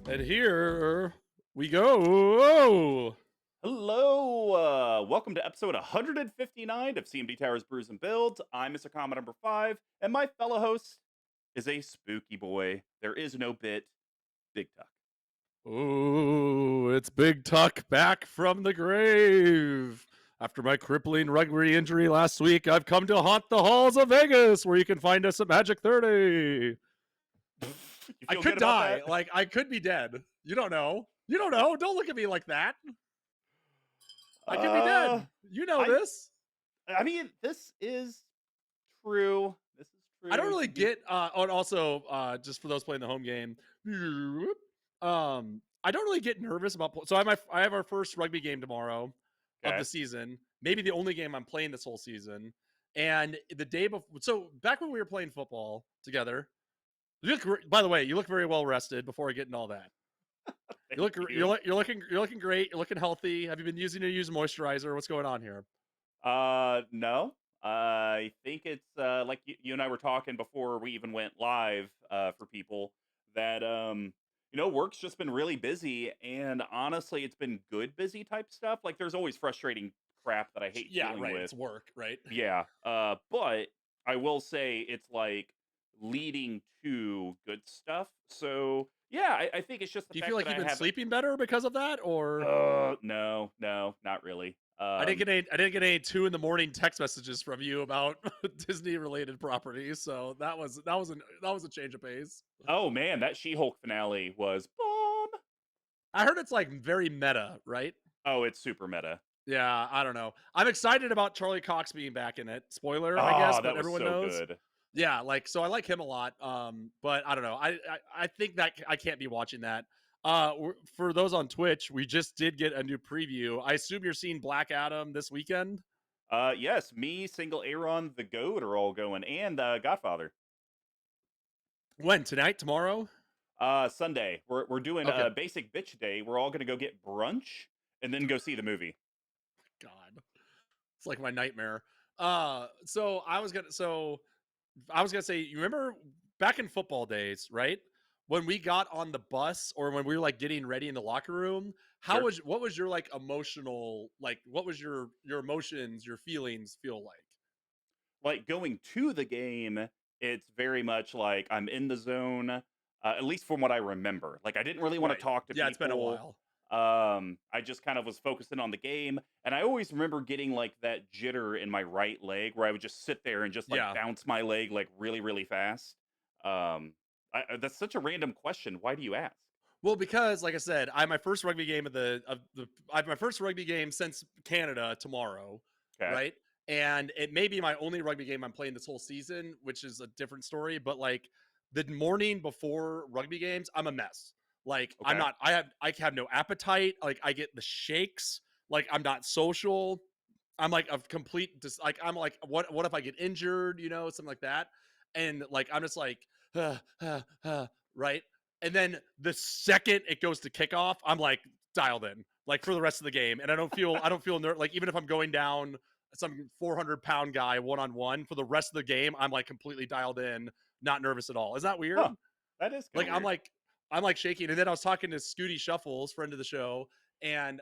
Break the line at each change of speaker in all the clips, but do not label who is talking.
And here we go.
Hello, welcome to episode 159 of CMD Towers Brews and Builds. I'm Mr. Comment number 5, and my fellow host is a spooky boy. There is no bit, BigTuck.
Oh, it's BigTuck back from the grave. After my crippling rugby injury last week, I've come to haunt the halls of Vegas, where you can find us at Magic 30.
You
I
feel
could
good about
die.
that?
Like, I could be dead. You don't know. You don't know. Don't look at me like that. I could be
Uh,
dead. You know
I,
this.
I mean, this is true. This is
I don't
true.
really
You do.
get and also just for those playing the home game, I don't really get nervous about so I have our first rugby game tomorrow of the
Okay.
season, maybe the only game I'm playing this whole season. And the day before, so back when we were playing football together, by the way, you look very well rested. Before I get into all that, you
Thank
look
you.
you're looking great. You're looking healthy. Have you been use moisturizer? What's going on here?
No. I think it's like you and I were talking before we even went live for people that work's just been really busy, and honestly it's been good busy type stuff. Like there's always frustrating crap that I hate
Yeah,
dealing
right.
with.
It's work, right?
Yeah. But I will say it's like leading to good stuff. So yeah, I think it's just the
Do you feel
fact
like
that
you've
I
been
have
sleeping better because of that, or?
no, not really.
I didn't get any 2 in the morning text messages from you about Disney related properties, so that was a change of pace.
Oh man, that She-Hulk finale was bomb.
I heard it's like very meta, right?
Oh, it's super meta.
Yeah, I don't know. I'm excited about Charlie Cox being back in it. Spoiler, I guess,
Ah,
but
that was
everyone
so
knows.
good.
Yeah, like so I like him a lot. But I don't know. I think that I can't be watching that. For those on Twitch, we just did get a new preview. I assume you're seeing Black Adam this weekend.
Yes, me, Single Aaron, the Goat are all going, and Godfather.
When? Tonight? Tomorrow?
Sunday. We're doing
Okay.
a basic bitch day. We're all gonna go get brunch and then go see the movie.
God. It's like my nightmare. So I was gonna say, you remember back in football days, right? When we got on the bus or when we were like getting ready in the locker room,
Sure.
what was your like emotional, like what was your emotions, your feelings feel like?
Like going to the game, it's very much like I'm in the zone. At least from what I remember. Like I didn't really want to
Right.
talk to
Yeah, it's been a
people.
while.
I just kind of was focusing on the game, and I always remember getting like that jitter in my right leg where I would just sit there and just like
Yeah.
bounce my leg like really, really fast. That's such a random question. Why do you ask?
Well, because like I said, I have my first rugby game I have my first rugby game since Canada tomorrow,
Okay,
right? And it may be my only rugby game I'm playing this whole season, which is a different story. But like the morning before rugby games, I'm a mess. Like I'm
okay.
not. I have no appetite. Like I get the shakes. Like I'm not social. I'm like a complete like I'm like what if I get injured, something like that. And like I'm just like right? And then the second it goes to kickoff, I'm like dialed in, like for the rest of the game. And I don't feel like even if I'm going down some 400-pound guy one on one for the rest of the game, I'm like completely dialed in, not nervous at all. Is that weird?
Huh? That is kind
Like
of weird.
I'm like shaking. And then I was talking to Scooty Shuffles, friend of the show, and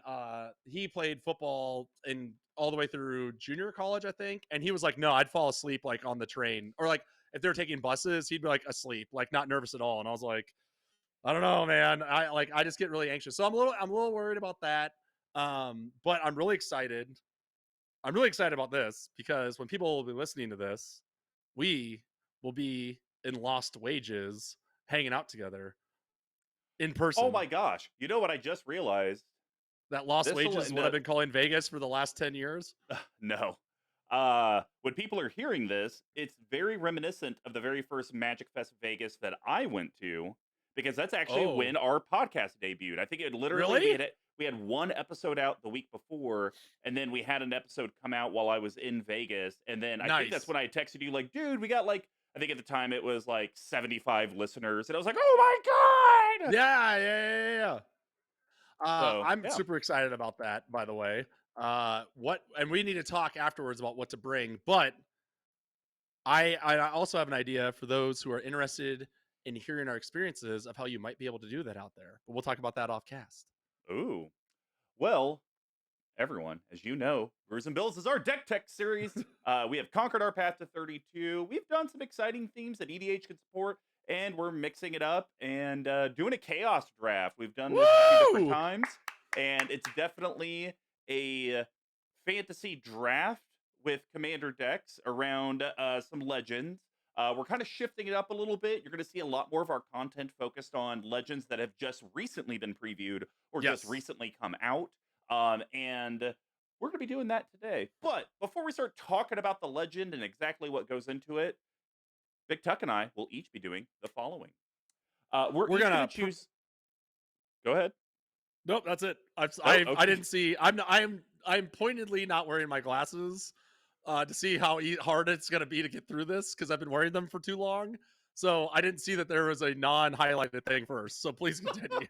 he played football in all the way through junior college, I think. And he was like, no, I'd fall asleep like on the train, or like if they're taking buses, he'd be like asleep, like not nervous at all. And I was like, I don't know, man. I just get really anxious. So I'm a little worried about that. But I'm really excited. I'm really excited about this because when people will be listening to this, we will be in Lost Wages hanging out together in
Oh
person.
my gosh! You know what I just realized?
That Lost
This will
Wages is
end
what I've
up
been calling Vegas for the last 10 years.
no. When people are hearing this, it's very reminiscent of the very first Magic Fest Vegas that I went to, because that's actually when
Oh,
our podcast debuted. I think it literally
really?
we had one episode out the week before, and then we had an episode come out while I was in Vegas, and then I think that's
Nice.
when I texted you like, dude, we got like I think at the time it was like 75 listeners, and I was like, oh my god!
Yeah.
So
I'm
yeah,
super excited about that, by the way. And we need to talk afterwards about what to bring, but I also have an idea for those who are interested and hearing our experiences of how you might be able to do that out there. But we'll talk about that off cast.
Ooh. Well, everyone, as you know, Brews and Builds is our deck tech series. We have conquered our path to 32. We've done some exciting themes that EDH can support, and we're mixing it up and doing a chaos draft. We've done this a few different
Woo!
times, and it's definitely a fantasy draft with commander decks around some legends. We're kind of shifting it up a little bit. You're going to see a lot more of our content focused on legends that have just recently been previewed or just
Yes.
recently come out. And we're going to be doing that today. But before we start talking about the legend and exactly what goes into it, BigTuck and I will each be doing the following. We're
We're
each
gonna
going to choose. Go ahead.
Nope, that's it.
Oh,
I
okay.
didn't see. I'm pointedly not wearing my glasses to see how hard it's gonna be to get through this because I've been wearing them for too long. So I didn't see that there was a non-highlighted thing first. So please continue.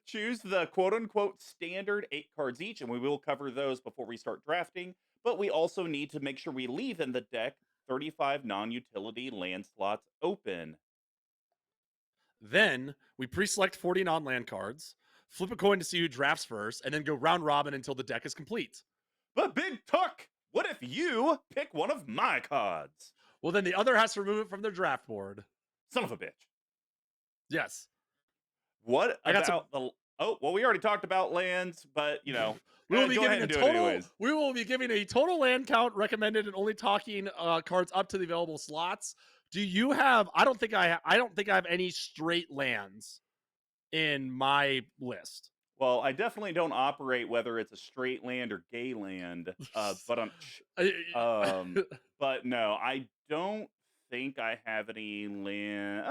Choose the quote unquote standard 8 cards each, and we will cover those before we start drafting. But we also need to make sure we leave in the deck 35 non utility land slots open.
Then we pre-select 40 non-land cards, flip a coin to see who drafts first, and then go round robin until the deck is complete.
But Big Tuck, what if you pick one of my cards?
Well, then the other has to remove it from their draft board.
Son of a bitch.
Yes.
What
I got some.
about the. Oh, well, we already talked about lands, but,
We will be
go ahead
giving
and
a
do it
total.
anyways.
We will be giving a total land count recommended, and only talking cards up to the available slots. Do you have? I don't think I don't think I have any straight lands in my list.
Well, I definitely don't operate whether it's a straight land or gay land, um, but no, I don't think I have any land.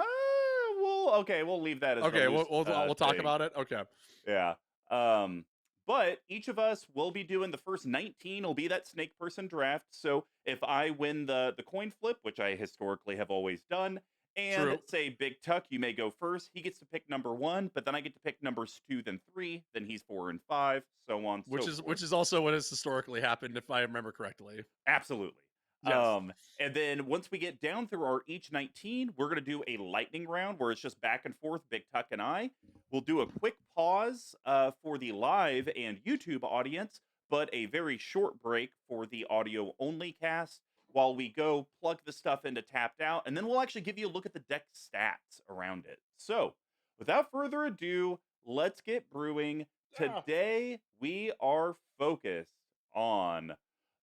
Well, okay, we'll leave that as a
Okay,
loose
we'll talk
thing.
about it. Okay,
Yeah. Um, but each of us will be doing the first 19 will be that snake person draft. So if I win the coin flip, which I historically have always done, and
true.
say Big Tuck, you may go first. He gets to pick number 1, but then I get to pick numbers 2, then 3, then he's 4 and 5, so on, so forth.
Which is also what has historically happened, if I remember correctly.
Absolutely.
Yes.
And then once we get down through our each 19, we're going to do a lightning round where it's just back and forth, Big Tuck and I. We'll do a quick pause for the live and YouTube audience, but a very short break for the audio only cast while we go plug the stuff into Tapped Out. And then we'll actually give you a look at the deck stats around it. So without further ado, let's get brewing.
Yeah.
Today, we are focused on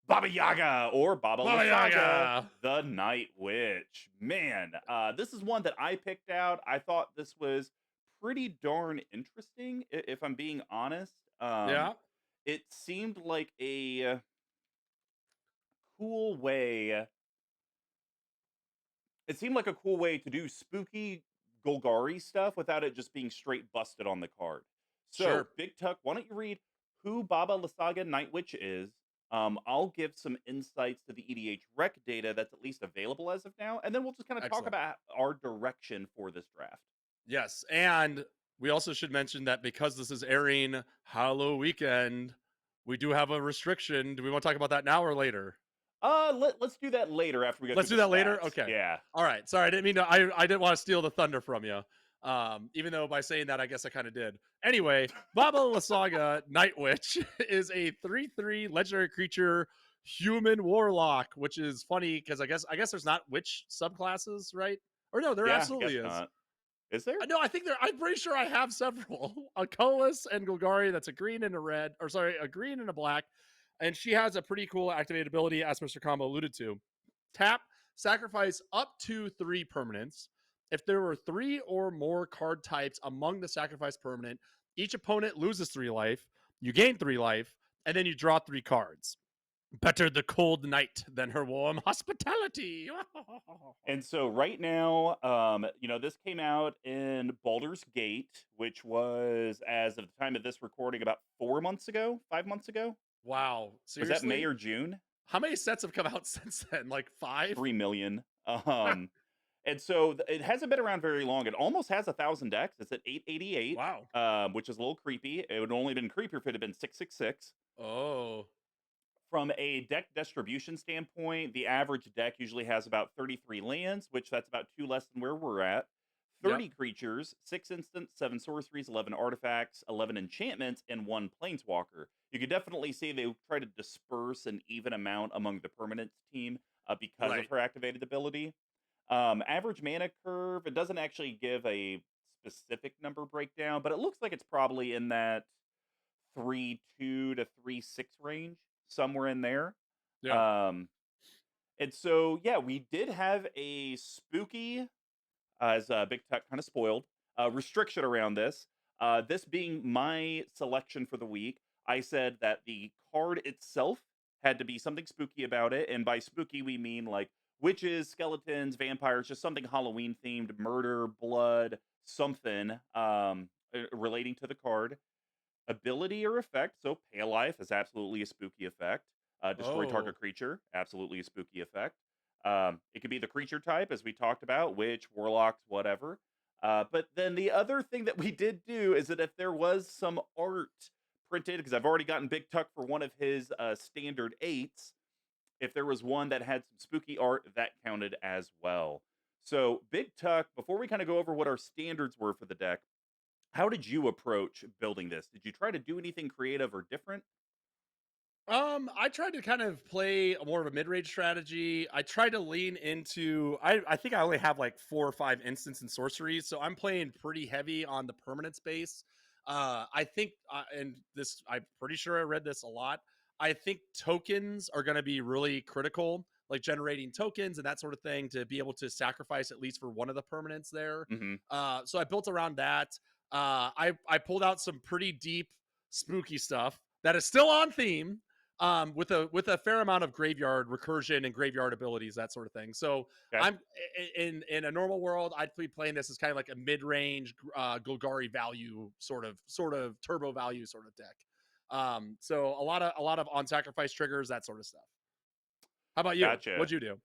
Baba Yaga or Baba
Baba
Lysaga,
Yaga.
the Night Witch. Man, this is one that I picked out. I thought this was pretty darn interesting, if I'm being honest.
Yeah.
It seemed like a cool way. It seemed like a cool way to do spooky Golgari stuff without it just being straight busted on the card. So,
Sure.
Big Tuck, why don't you read who Baba Lysaga Night Witch is? I'll give some insights to the EDH rec data that's at least available as of now, and then we'll just kind of talk
Excellent.
about our direction for this draft.
Yes, and we also should mention that because this is airing Halloween weekend, we do have a restriction. Do we want to talk about that now or later?
Let's do that later after we go
Let's
through
do
the
that later.
stats.
Okay.
Yeah.
All right. Sorry, I didn't mean to. I didn't want to steal the thunder from you. Even though by saying that, I guess I kind of did. Anyway, Baba Lysaga Night Witch is a 3/3 legendary creature, human warlock, which is funny because I guess there's not witch subclasses, right? Or no, there
Yeah, I
absolutely
guess
is.
not. Is there?
No, I think there. I'm pretty sure I have several. A Colas and Golgari. That's a green and a red, or sorry, a green and a black. And she has a pretty cool activated ability, as Mr. Combo alluded to. Tap, sacrifice up to 3 permanents. If there were 3 or more card types among the sacrifice permanent, each opponent loses 3 life. You gain 3 life, and then you draw 3 cards. Better the cold night than her warm hospitality.
And so right now, this came out in Baldur's Gate, which was, as of the time of this recording, about 4 months ago, 5 months ago.
Wow.
Was that May
Seriously?
or June?
How many sets have come out since then? Like 5?
3 million. And so it hasn't been around very long. It almost has 1,000 decks. It's at 888,
Wow.
which is a little creepy. It would only been creepier if it had been 666.
Oh.
From a deck distribution standpoint, the average deck usually has about 33 lands, which that's about two less than where we're at.
Yep.
30 creatures, 6 instants, 7 sorceries, 11 artifacts, 11 enchantments, and 1 planeswalker. You could definitely see they try to disperse an even amount among the permanence team because of
Right.
her activated ability. Average mana curve, it doesn't actually give a specific number breakdown, but it looks like it's probably in that 3-2 to 3-6 range, somewhere in there.
Yeah.
Um, and so, yeah, we did have a spooky, as Big Tech kind of spoiled, restriction around this. This being my selection for the week, I said that the card itself had to be something spooky about it. And by spooky, we mean like witches, skeletons, vampires, just something Halloween themed, murder, blood, something relating to the card. Ability or effect. So Pale Life is absolutely a spooky effect. Destroy target
Oh.
creature, absolutely a spooky effect. It could be the creature type, as we talked about, witch, warlocks, whatever. But then the other thing that we did do is that if there was some art printed, because I've already gotten Big Tuck for one of his standard eights, if there was one that had some spooky art, that counted as well. So Big Tuck, before we kind of go over what our standards were for the deck, how did you approach building this? Did you try to do anything creative or different?
I tried to kind of play a more of a mid-range strategy. I tried to lean into I think I only have like 4 or 5 instants and sorceries, so I'm playing pretty heavy on the permanent space. I think and this I'm pretty sure I read this a lot. I think tokens are going to be really critical, like generating tokens and that sort of thing to be able to sacrifice at least for one of the permanents there.
Hmm.
So I built around that. I pulled out some pretty deep spooky stuff that is still on theme, with a fair amount of graveyard recursion and graveyard abilities, that sort of thing. So
Okay,
I'm in a normal world, I'd be playing this as kind of like a mid range Golgari value sort of turbo value sort of deck. So a lot of on sacrifice triggers, that sort of stuff. How about you?
gotcha.
What'd you do?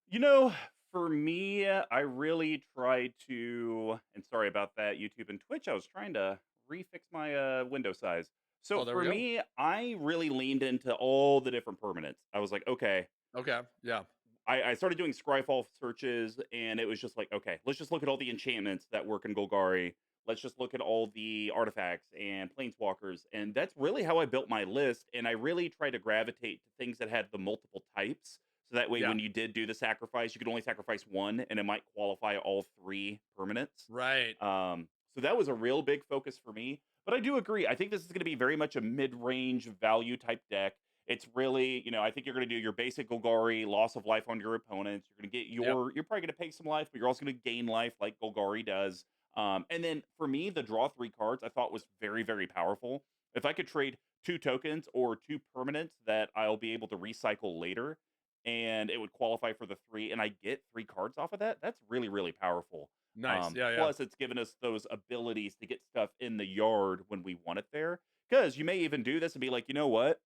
You know, for me, I really tried to, and sorry about that, YouTube and Twitch. I was trying to refix my window size. So
Oh, there we
for
go.
me, I really leaned into all the different permanents. I was like, okay,
Okay, yeah,
I started doing Scryfall searches, and it was just like, okay, let's just look at all the enchantments that work in Golgari. Let's just look at all the artifacts and planeswalkers, and that's really how I built my list. And I really tried to gravitate to things that had the multiple types, so that way,
yeah,
when you did do the sacrifice, you could only sacrifice one, and it might qualify all three permanents.
right,
So that was a real big focus for me. But I do agree. I think this is going to be very much a mid-range value type deck. It's really, I think you're going to do your basic Golgari, loss of life on your opponents. You're going to get
yep,
you're probably going to pay some life, but you're also going to gain life like Golgari does. And then for me, the draw three cards I thought was very, very powerful. If I could trade two tokens or two permanents that I'll be able to recycle later, and it would qualify for the three, and I get three cards off of that, that's really, really powerful.
nice, yeah, yeah,
Plus, it's given us those abilities to get stuff in the yard when we want it there. Because you may even do this and be like, you know what?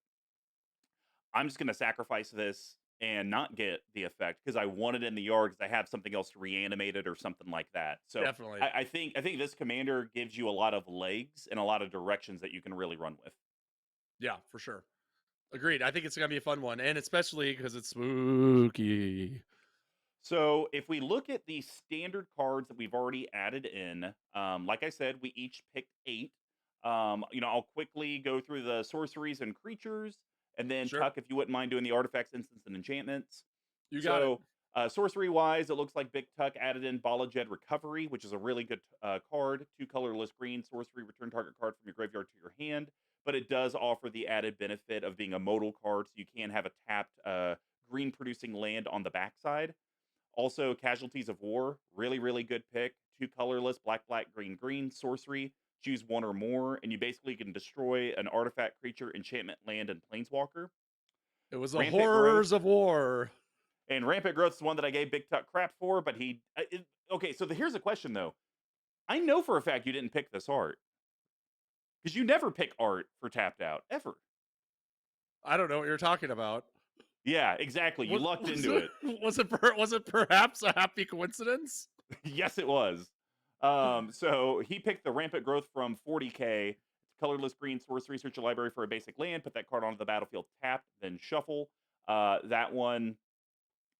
I'm just going to sacrifice this and not get the effect because I want it in the yard because I have something else to reanimate it or something like that. So
definitely,
I think this commander gives you a lot of legs and a lot of directions that you can really run with.
yeah, for sure. Agreed. I think it's gonna be a fun one, and especially because it's spooky.
So if we look at the standard cards that we've already added in, like I said, we each picked eight. I'll quickly go through the sorceries and creatures, and then
Sure,
Tuck, if you wouldn't mind doing the artifacts, instants, and enchantments.
you got it.
So sorcery wise, it looks like Big Tuck added in Bala Recovery, which is a really good card. Two colorless green sorcery, return target card from your graveyard to your hand. But it does offer the added benefit of being a modal card, so you can have a tapped green producing land on the backside. Also, Casualties of War, really, really good pick. Two colorless, black, black, green, green, sorcery. Choose one or more, and you basically can destroy an artifact, creature, enchantment, land, and planeswalker.
It was the
Rampant Growth,
horrors of war.
and Rampant Growth is one that I gave Big Tuck crap for, but okay, so here's a question, though. I know for a fact you didn't pick this art, because you never pick art for Tapped Out, ever.
I don't know what you're talking about.
Yeah, exactly. You
Was
lucked
was
into
it
it.
was it perhaps a happy coincidence?
Yes, it was. So he picked the Rampant Growth from 40K. It's a colorless green sorcery. Search your library for a basic land. Put that card onto the battlefield tapped, then shuffle. That one.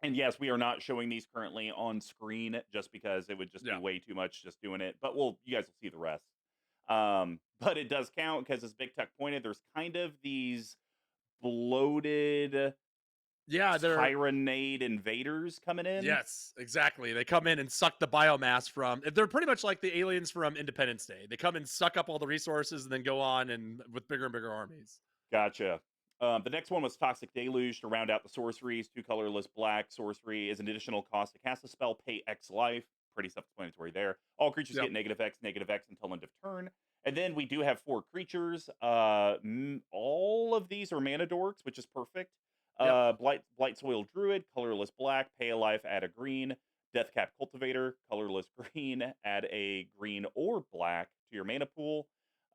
And yes, we are not showing these currently on screen just because it would just be
Yeah.
way too much just doing it. But you guys will see the rest. But it does count because, as Big Tuck pointed, there's kind of these bloated
Yeah, they're
Tyrannade invaders coming in.
yes, exactly. They come in and suck the biomass from. They're pretty much like the aliens from Independence Day. They come and suck up all the resources and then go on and with bigger and bigger armies.
Gotcha. The next one was Toxic Deluge to round out the sorceries. 2 colorless black sorcery is an additional cost to cast a spell. Pay X life. Pretty self-explanatory there. All creatures
Yep.
get negative X until end of turn. And then we do have 4 creatures. All of these are mana dorks, which is perfect.
Yep.
Blight Soil Druid, colorless black, pay a life, add a green. Deathcap Cultivator, colorless green, add a green or black to your mana pool.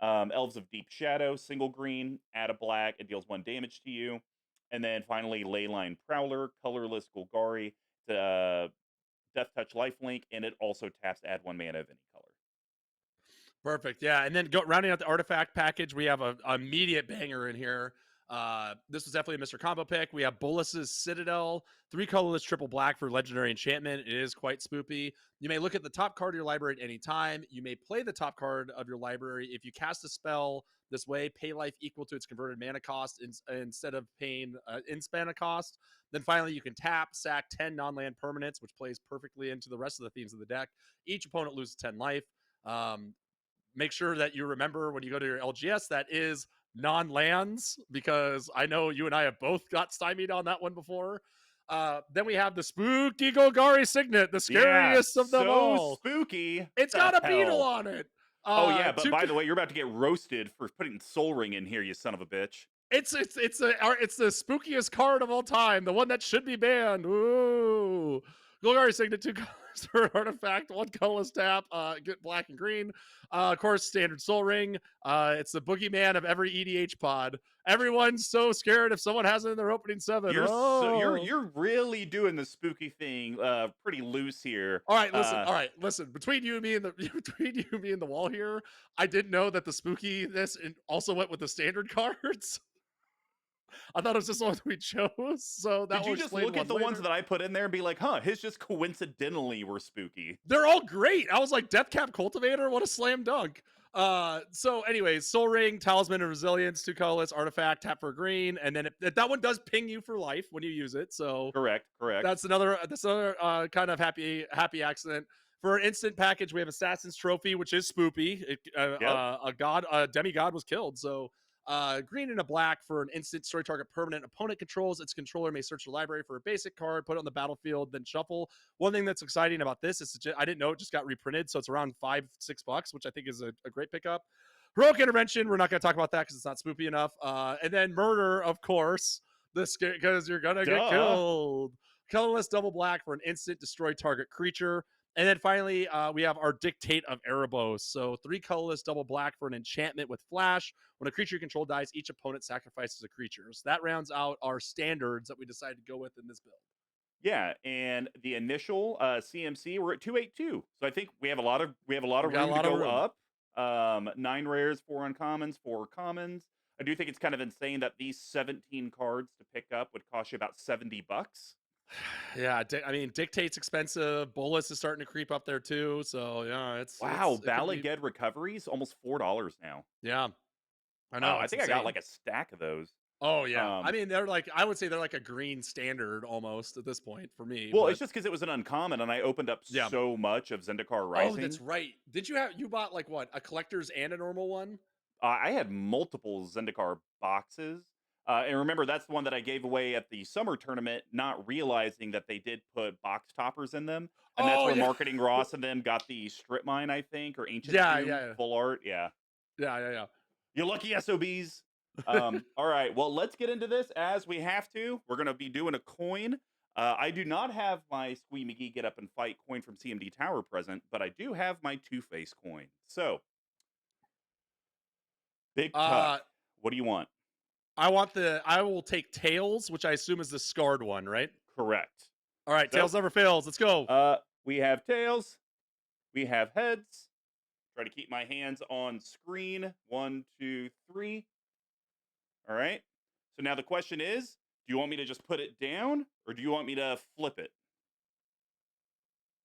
Elves of Deep Shadow, single green, add a black, it deals 1 damage to you. And then finally, Leyline Prowler, colorless Golgari, Death Touch Lifelink, and it also taps to add 1 mana of any color.
Perfect. Yeah, and then rounding out the artifact package, we have a immediate banger in here. This was definitely a Mr. Combo pick. We have Bolus's Citadel, 3 colorless triple black for legendary enchantment. It is quite spoopy. You may look at the top card of your library at any time. You may play the top card of your library. If you cast a spell this way, pay life equal to its converted mana cost instead of paying in-mana cost. Then finally, you can tap, sack 10 non-land permanents, which plays perfectly into the rest of the themes of the deck. Each opponent loses 10 life. Make sure that you remember when you go to your LGS that is non-lands, because I know you and I have both got stymied on that one before. Then we have the spooky Golgari Signet, the
Yeah,
scariest of them
so
all.
spooky.
It's
The
got a beetle
hell?
on it.
Oh yeah, but by the way, you're about to get roasted for putting Soul Ring in here, you son of a bitch.
It's the spookiest card of all time, the one that should be banned. Ooh, Golgari Signet, 2 colors for an artifact, 1 colorless tap. Get black and green. Of course, standard Soul Ring. It's the boogeyman of every EDH pod. Everyone's so scared if someone has it in their opening 7.
You're really doing the spooky thing pretty loose here.
All right, listen. All right, listen. Between you and me and the between you and me and the wall here, I didn't know that the spooky this also went with the standard cards. I thought it was just the one we chose, so that
Did
will
you just
explain
look at the
later.
ones that I put in there and be like, huh, his just coincidentally were spooky?
They're all great. I was like, Deathcap Cultivator, what a slam dunk. So anyways, Soul Ring, Talisman of Resilience, 2 colorless, artifact, tap for green, and then that one does ping you for life when you use it. So
Correct.
that's another kind of happy accident. For an instant package, we have Assassin's Trophy, which is spoopy.
Yep.
A demigod was killed. So green and a black for an instant story target permanent opponent controls. Its controller may search the library for a basic card, put it on the battlefield, then shuffle. One thing that's exciting about this is I didn't know it just got reprinted, so it's around $5-6, which I think is a great pickup. Heroic Intervention, we're not going to talk about that because it's not spoopy enough. And then Murder, of course, because you're gonna get killed. Colorless double black for an instant destroy target creature. And then finally, we have our Dictate of Erebos. So 3 colorless double black for an enchantment with flash. When a creature you control dies, each opponent sacrifices a creature. So that rounds out our standards that we decided to go with in this build.
Yeah, and the initial CMC we're at 282. So I think we have a lot of room to go up. 9 rares, 4 uncommons, 4 commons. I do think it's kind of insane that these 17 cards to pick up would cost you about $70.
Yeah, I mean, Dictate's expensive. Bolus is starting to creep up there too. So yeah,
Wow,
it could be,
Balaged Recoveries almost $4 now.
yeah, I know.
Wow, I
It's
think I
insane.
got like a stack of those.
Oh yeah, I
Um,
mean they're like, I would say they're like a green standard almost at this point for me.
well, it's
But
just because it was an uncommon, and I opened up
yeah.
so much of Zendikar
Oh, that's
Rising.
right. You bought like what, a collector's and a normal one?
I had multiple Zendikar boxes. And remember, that's the one that I gave away at the summer tournament, not realizing that they did put box toppers in them. And that's
Oh
where
yeah,
Marketing Ross and them got the Strip Mine, I think, or Ancient
yeah,
Tomb
yeah,
full art. Yeah.
yeah.
You lucky SOBs. All right. Well, let's get into this as we have to. We're going to be doing a coin. I do not have my Squee McGee Get Up and Fight coin from CMD Tower present, but I do have my Two-Face coin. So, Big Tuck,
Uh,
what do you want?
I will take Tails, which I assume is the scarred one, right?
Correct.
All right,
So,
Tails never fails. Let's go.
we have tails. We have heads. Try to keep my hands on screen. 1, 2, 3. All right. So now the question is, do you want me to just put it down or do you want me to flip it?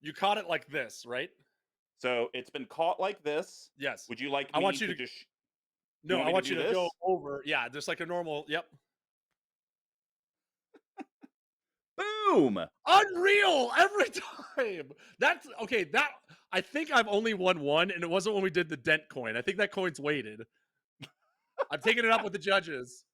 You caught it like this, right?
So it's been caught like this.
Yes.
Would you like
I
me
want you
to
to
just, you
no,
want
I
me to
want you
do
to go
this?
over. Yeah, just like a normal. Yep.
Boom.
Unreal every time. That's okay. That I think I've only won one, and it wasn't when we did the dent coin. I think that coin's weighted. I'm taking it up with the judges.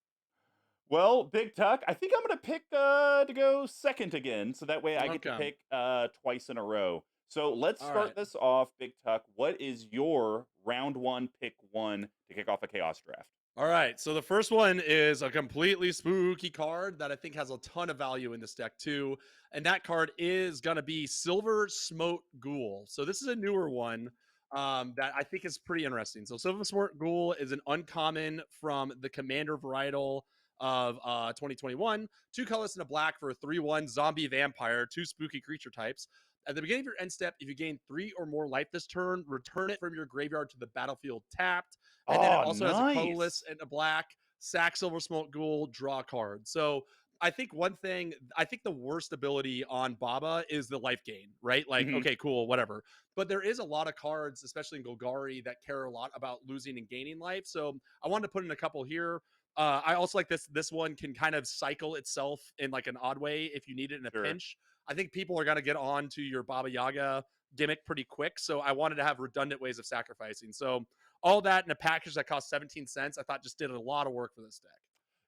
Well, Big Tuck, I think I'm going to pick to go second again. So that way I get to
Okay.
pick twice in a row. So let's
All
start
right.
this off, Big Tuck. What is your round one, pick one to kick off a chaos draft?
All right. So the first one is a completely spooky card that I think has a ton of value in this deck too. And that card is going to be Silver Smote Ghoul. So this is a newer one that I think is pretty interesting. So Silver Smote Ghoul is an uncommon from the Commander varietal of 2021. Two colors and a black for a 3/1 zombie vampire, two spooky creature types. At the beginning of your end step, if you gain 3 or more life this turn, return it from your graveyard to the battlefield tapped, and then it
Oh,
also has a colorless
nice.
and a black, sack silver smoke ghoul, draw card. So I think one thing, I think the worst ability on Baba is the life gain, right? Like,
Hmm.
okay, cool, whatever. But there is a lot of cards, especially in Golgari, that care a lot about losing and gaining life. So I wanted to put in a couple here. I also like this. This one can kind of cycle itself in like an odd way if you need it in a
Sure.
pinch. I think people are going to get on to your Baba Yaga gimmick pretty quick. So I wanted to have redundant ways of sacrificing. So all that in a package that cost 17 cents, I thought just did a lot of work for this deck.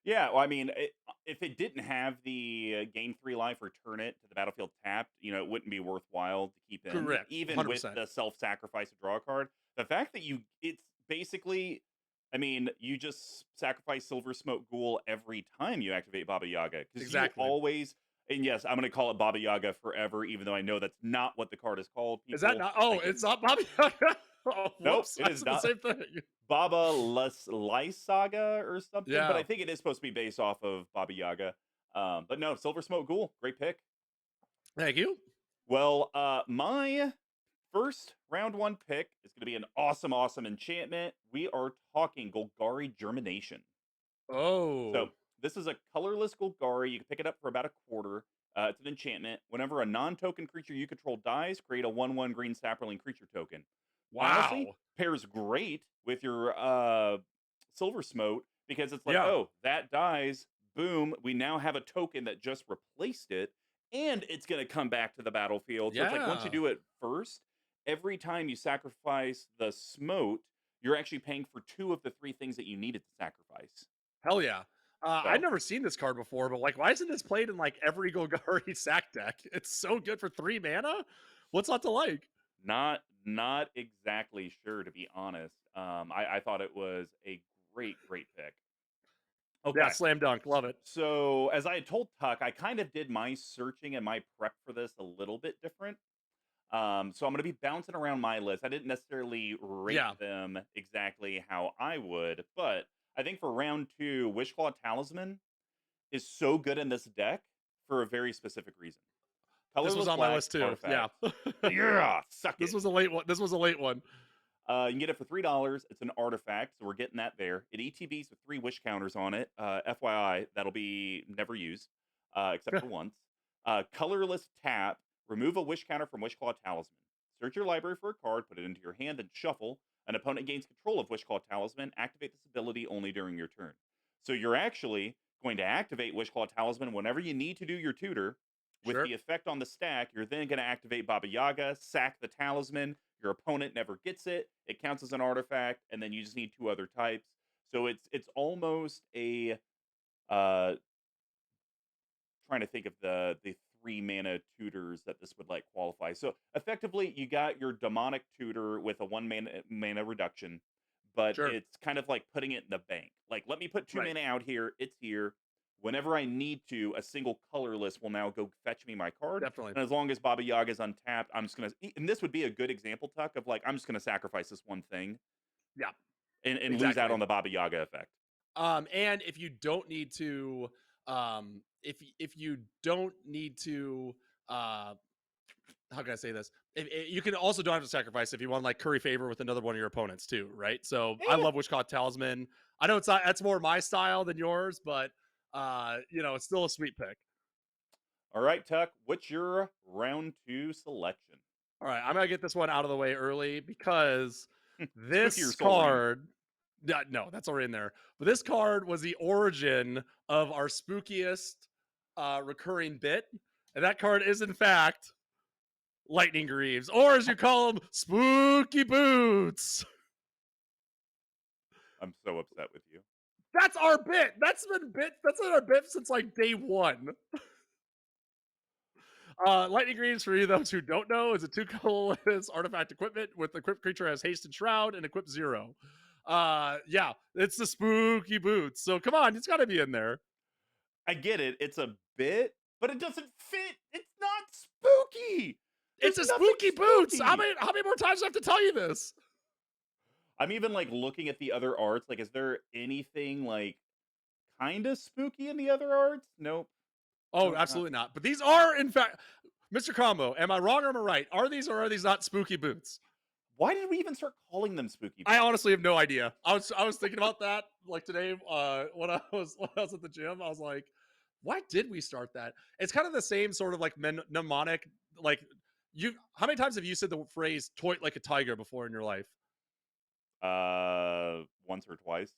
Yeah, well, I mean, if it didn't have the gain 3 life, return it to the battlefield tapped, it wouldn't be worthwhile to keep in,
Correct.
even with
100%.
the self-sacrifice to draw a card. The fact that it's basically, I mean, you just sacrifice Silver Smoke Ghoul every time you activate Baba Yaga, because you
Exactly.
always, and yes, I'm going to call it Baba Yaga forever, even though I know that's not what the card is called,
Is that
people.
not? Oh,
Like,
it's not Bobby Yaga. Oh,
nope,
whoops.
it
I
is
said the
not.
same thing.
Baba Lysaga or something, but I
Yeah.
think it is supposed to be based off of Baba Yaga. But no, Silver Smoke Ghoul, great pick.
Thank you.
Well, my first round one pick is going to be an awesome, awesome enchantment. We are talking Golgari Germination. So
Oh,
this is a colorless Golgari. You can pick it up for about a quarter. It's an enchantment. Whenever a non-token creature you control dies, create a 1/1 green sapperling creature token. Honestly,
wow.
pairs great with your Silver Smote because it's like,
Yeah.
oh, that dies. Boom. We now have a token that just replaced it, and it's going to come back to the battlefield. So it's like once you
Yeah.
do it first, every time you sacrifice the Smote, you're actually paying for 2 of the 3 things that you needed to sacrifice.
Hell yeah. I've
So
never seen this card before, but like, why isn't this played in like every Golgari sack deck? It's so good for 3 mana. What's not to like?
not exactly sure, to be honest. I thought it was a great pick.
Yeah,
Okay.
slam dunk. Love it.
So as I had told Tuck, I kind of did my searching and my prep for this a little bit different. So I'm going to be bouncing around my list. I didn't necessarily rate
Yeah,
them exactly how I would, but I think for round two, Wishclaw Talisman is so good in this deck for a very specific reason.
this was
Colorless
on my
black
list too. Yeah.
artifact. Yeah, suck
This
it.
was a late one. This was a late one.
You can get it for $3. It's an artifact, so we're getting that there. It ETBs with 3 wish counters on it. FYI, that'll be never used, except for once. Colorless tap. Remove a wish counter from Wishclaw Talisman. Search your library for a card, put it into your hand, then shuffle. An opponent gains control of Wishclaw Talisman. Activate this ability only during your turn. So you're actually going to activate Wishclaw Talisman whenever you need to do your tutor. With
Sure.
the effect on the stack, you're then going to activate Baba Yaga, sack the talisman. Your opponent never gets it. It counts as an artifact, and then you just need 2 other types. So it's almost a uh trying to think of the 3 mana tutors that this would like qualify. So effectively, you got your demonic tutor with a 1 mana reduction, but
Sure.
it's kind of like putting it in the bank. Like, let me put two
Right.
mana out here. It's here. Whenever I need to, a single colorless will now go fetch me my card.
Definitely.
And as long as Baba Yaga is untapped, I'm just gonna. And this would be a good example, Tuck, of like I'm just gonna sacrifice this one thing
Yeah.
and lose out
Exactly.
on the Baba Yaga effect.
And if you don't need to, if you don't need to, uh, how can I say this? You can also don't have to sacrifice if you want like curry favor with another one of your opponents too, right? So I
Eh.
love Wishclaw Talisman. I know it's not that's more my style than yours, but it's still a sweet pick.
All right, Tuck. What's your round two selection?
All right, I'm gonna get this one out of the way early because
Spooky or
this
Soul Ring?
card. No, that's already in there. But this card was the origin of our spookiest recurring bit, and that card is in fact Lightning Greaves, or as you call them, Spooky Boots.
I'm so upset with you.
That's our bit. That's been our bit since like day one. Lightning Greaves, for you those who don't know, is a 2 colorless artifact equipment with equipped creature has haste and shroud and equip 0. Yeah, it's the Spooky Boots. So come on, it's got to be in there.
I get it. It's a bit, but it doesn't fit. It's not spooky. There's
It's a
nothing
Spooky Boots.
spooky.
How many more times do I have to tell you this?
I'm even like looking at the other arts. Like, is there anything like kind of spooky in the other arts? Nope.
Oh,
Nope. Not.
absolutely not. But these are, in fact, Mr. Combo, am I wrong or am I right? Are these or are these not Spooky Boots?
Why did we even start calling them spooky
I
boots?
honestly have no idea. I was thinking about that like today when I was at the gym. I was like, why did we start that? It's kind of the same sort of like mnemonic. Like you, how many times have you said the phrase "toit like a tiger" before in your life?
Once or twice.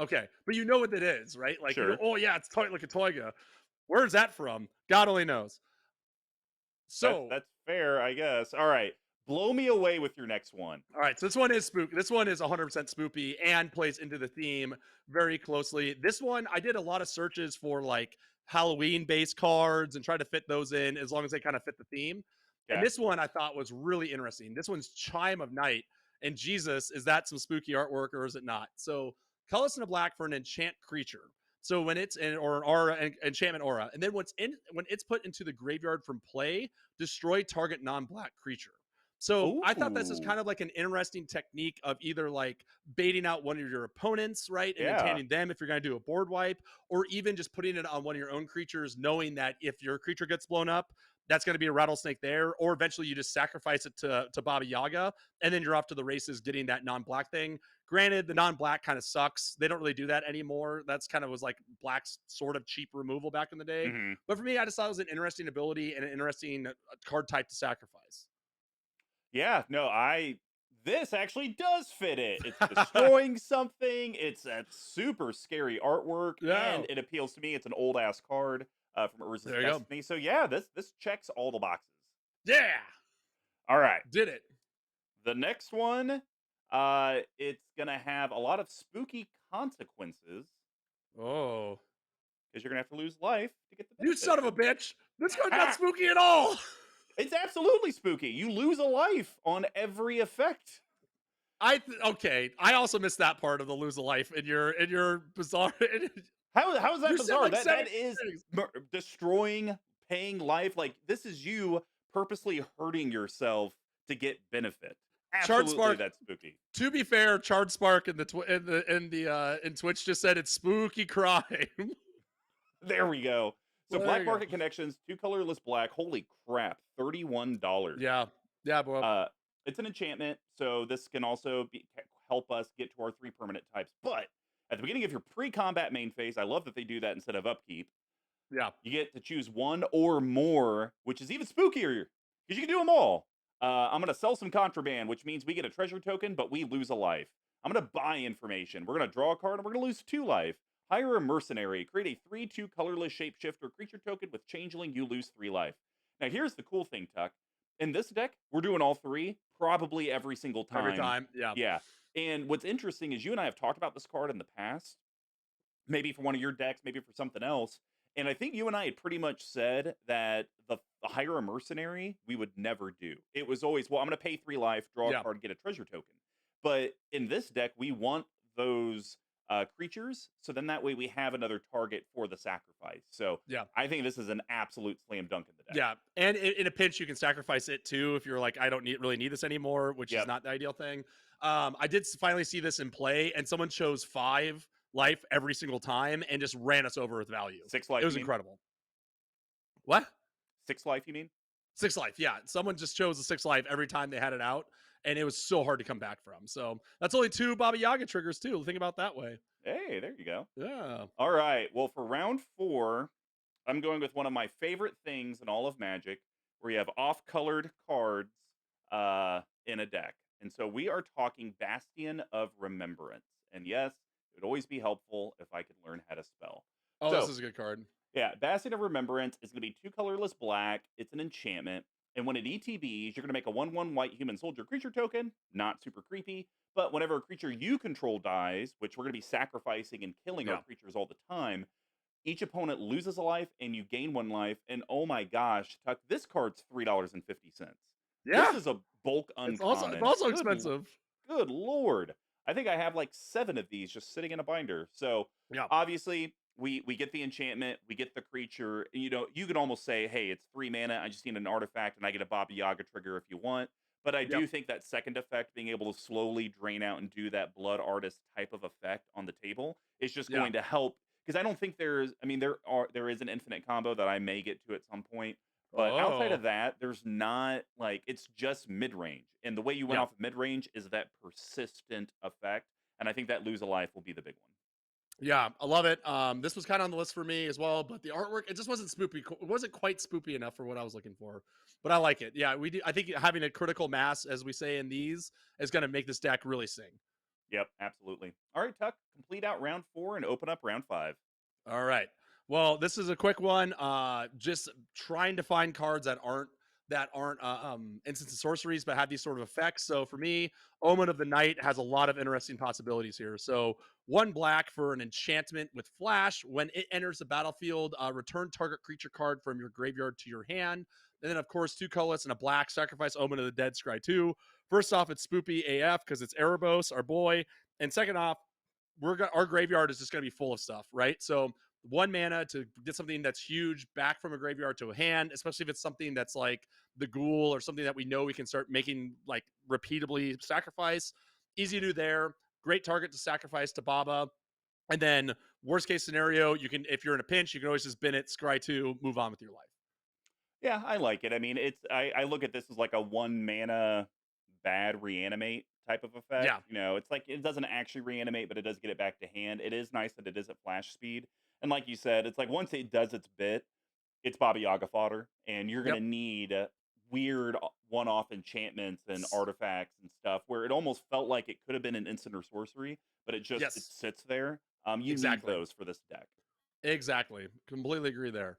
Okay, but you know what it is, right? Like you go,
Sure.
oh yeah, it's toit like a tiger. Where's that from? God only knows. So
That's fair, I guess. All right. Blow me away with your next one.
all right, so this one is spook. This one is 100% spoopy and plays into the theme very closely. This one, I did a lot of searches for like Halloween based cards and try to fit those in as long as they kind of fit the theme. And
Okay.
this one I thought was really interesting. This one's Chime of Night. And Jesus, is that some spooky artwork or is it not? So, colorless in a black for an enchant creature. So when it's in or an aura, enchantment aura, and then when it's put into the graveyard from play, destroy target non-black creature. So I thought this is
Ooh.
kind of like an interesting technique of either like baiting out one of your opponents, right, and
Yeah.
entanting them if you're going to do a board wipe, or even just putting it on one of your own creatures, knowing that if your creature gets blown up, that's going to be a rattlesnake there, or eventually you just sacrifice it to Baba Yaga, and then you're off to the races getting that non-black thing. Granted, the non-black kind of sucks. They don't really do that anymore. That's kind of was like black's sort of cheap removal back in the day.
Hmm.
But for me, I just thought it was an interesting ability and an interesting card type to sacrifice.
Yeah. No, this actually does fit it. It's destroying something. It's a super scary artwork,
Yeah.
and it appeals to me. It's an old ass card from Urza's
There you go.
Destiny. So yeah, this checks all the boxes.
Yeah.
All right.
Did it.
The next one, it's gonna have a lot of spooky consequences
Oh.
because you're gonna have to lose life to get the
You
benefit.
son of a bitch. This card's not spooky at all.
It's absolutely spooky. You lose a life on every effect.
Okay. I also missed that part of the lose a life in your bizarre.
How is that
You said
bizarre?
like
That
seven
that is
things.
destroying, paying life. Like, this is you purposely hurting yourself to get benefit.
Chart
Absolutely,
Spark.
that's spooky.
To be fair, Chart Spark in Twitch just said it's spooky crime.
There we go. So
Well, there
black
you go.
market connections, two colorless black. Holy crap, $31.
Yeah. Yeah, bro.
Uh, it's an enchantment, so this can also help us get to our 3 permanent types. But at the beginning of your pre-combat main phase, I love that they do that instead of upkeep.
Yeah.
You get to choose one or more, which is even spookier because you can do them all. I'm going to sell some contraband, which means we get a treasure token, but we lose a life. I'm going to buy information. We're going to draw a card, and we're going to lose 2 life. Hire a mercenary. Create a 3/2 colorless shapeshifter creature token with changeling. You lose 3 life. Now, here's the cool thing, Tuck. In this deck, we're doing all 3 probably every single
Every
time.
time. Yeah.
Yeah. And what's interesting is you and I have talked about this card in the past, maybe for one of your decks, maybe for something else. And I think you and I had pretty much said that the hire a mercenary we would never do. It was always, well, I'm going to pay 3 life, draw a
Yeah.
card, get a treasure token. But in this deck, we want those creatures, so then that way we have another target for the sacrifice. So
Yeah.
I think this is an absolute slam dunk in the deck.
Yeah, and in a pinch, you can sacrifice it too if you're like, I don't really need this anymore, which is
Yep.
not the ideal thing. I did finally see this in play, and someone chose 5 life every single time and just ran us over with value.
6
It
life,
was
you mean?
incredible. What?
6 life, you mean?
Six life, yeah. Someone just chose a six life every time they had it out, and it was so hard to come back from. So that's only two Baba Yaga triggers too. Think about that way.
Hey, there you go.
Yeah.
All right. Well, for round four, I'm going with one of my favorite things in all of Magic, where you have off-colored cards in a deck. And so we are talking Bastion of Remembrance. And yes, it would always be helpful if I could learn how to spell.
Oh, this
So
is a good card.
yeah, Bastion of Remembrance is going to be two colorless black. It's an enchantment. And when it ETBs, you're going to make a 1/1 white human soldier creature token. Not super creepy. But whenever a creature you control dies, which we're going to be sacrificing and killing our
Yeah.
creatures all the time, each opponent loses a life and you gain one life. And oh my gosh, Tuck, this card's $3.50. This
Yeah.
is a bulk
It's
uncommon.
also expensive.
Good lord. I think I have like 7 of these just sitting in a binder. So
Yeah.
obviously we get the enchantment, we get the creature. You know, you could almost say, hey, it's 3 mana. I just need an artifact and I get a Baba Yaga trigger if you want. But I
Yep.
do think that second effect, being able to slowly drain out and do that blood artist type of effect on the table, is just
Yeah.
going to help. Because I don't think I mean, there is an infinite combo that I may get to at some point. But outside
Oh.
of that, there's not like it's just mid range. And the way you went
Yeah.
off of mid range is that persistent effect. And I think that lose a life will be the big one.
Yeah, I love it. This was kind of on the list for me as well, but the artwork it just wasn't spoopy. It wasn't quite spoopy enough for what I was looking for, but I like it. Yeah, we do. I think having a critical mass, as we say in these, is going to make this deck really sing.
Yep, absolutely. All right, Tuck, complete out round 4 and open up round 5.
All right. Well, this is a quick one. Just trying to find cards that aren't instants and sorceries, but have these sort of effects. So for me, Omen of the Night has a lot of interesting possibilities here. So one black for an enchantment with flash. When it enters the battlefield, return target creature card from your graveyard to your hand. And then, of course, two colorless and a black. Sacrifice Omen of the Dead, scry 2. First off, it's spoopy AF because it's Erebos, our boy. And second off, our graveyard is just going to be full of stuff, right? So one mana to get something that's huge back from a graveyard to a hand, especially if it's something that's like the ghoul or something that we know we can start making like repeatably sacrifice. Easy to do there. Great target to sacrifice to Baba. And then worst case scenario, you can if you're in a pinch, you can always just bin it, scry 2, move on with your life.
Yeah, I like it. I mean, I look at this as like a 1 mana bad reanimate type of effect.
Yeah.
You know, it's like it doesn't actually reanimate, but it does get it back to hand. It is nice that it is at flash speed. And like you said, it's like once it does its bit, it's Baba Yaga fodder, and you're
Yep.
gonna need weird one-off enchantments and artifacts and stuff where it almost felt like it could have been an instant or sorcery, but it
Yes.
sits there. You need
Exactly.
those for this deck.
Exactly. Completely agree there.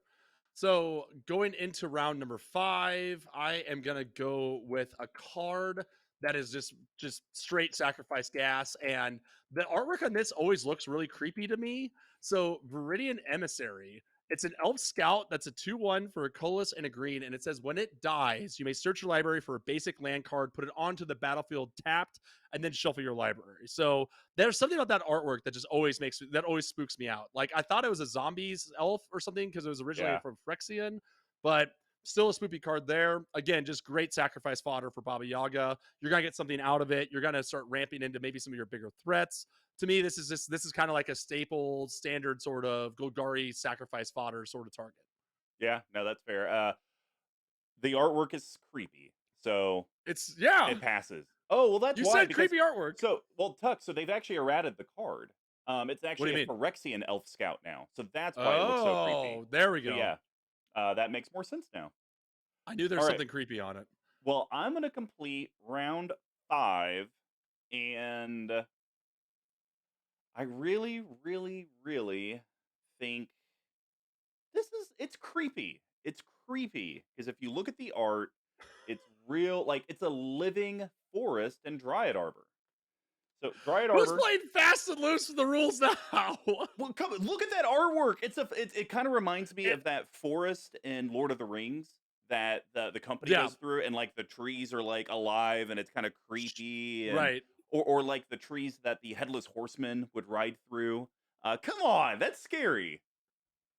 So going into round number 5, I am gonna go with a card that is just straight sacrifice gas, and the artwork on this always looks really creepy to me. So Viridian Emissary. It's an elf scout that's a 2/1 for a colorless and a green, and it says when it dies, you may search your library for a basic land card, put it onto the battlefield tapped, and then shuffle your library. So there's something about that artwork that just always that always spooks me out. Like I thought it was a zombies elf or something because it was originally
Yeah.
from Phyrexian, but still a spoopy card there. Again, just great sacrifice fodder for Baba Yaga. You're gonna get something out of it. You're gonna start ramping into maybe some of your bigger threats. To me, this is kind of like a staple, standard sort of Golgari sacrifice fodder sort of target.
Yeah, no, that's fair. The artwork is creepy, so
It's yeah.
it passes. Oh, well, that's
You
why,
said
because
creepy artwork.
Tuck, so they've actually errated the card. It's
What do
actually
you
a
mean?
Phyrexian elf scout now, so that's why it looks so creepy.
Oh, there we
So
go.
yeah, that makes more sense now.
I knew
All
there's
right.
something creepy on it.
Well, I'm gonna complete round 5, and I really, really, really think it's creepy. It's creepy because if you look at the art, it's real like it's a living forest and dryad arbor. So dryad
Who's
arbor.
playing fast and loose with the rules now?
Well, come look at that artwork. It kind of reminds me
It,
of that forest in Lord of the Rings that the company
yeah,
goes through, and like the trees are like alive, and it's kind of creepy, and
right.
or like the trees that the headless horseman would ride through. Come on, that's scary.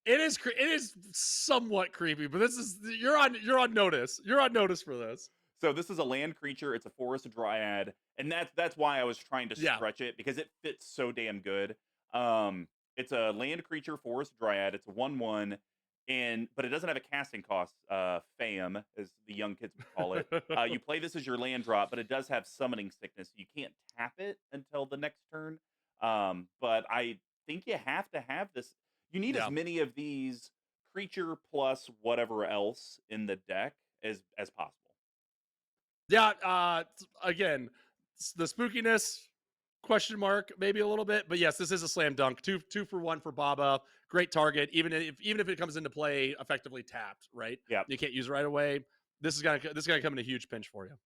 It is somewhat creepy, but this is you're on notice. You're on notice for this.
So this is a land creature. It's a forest dryad, and that's why I was trying to
Yeah.
stretch it because it fits so damn good. It's a land creature, forest dryad. It's a 1/1. and but it doesn't have a casting cost, fam, as the young kids would call it. You play this as your land drop, but it does have summoning sickness. You can't tap it until the next turn. But I think you have to have this. You need as
Yeah.
many of these creature plus whatever else in the deck as possible.
Yeah, again, the spookiness question mark maybe a little bit, but yes, this is a slam dunk. Two for one for Baba. Great target, even if it comes into play effectively tapped, right?
Yeah.
You can't use it right away. This is gonna come in a huge pinch for you.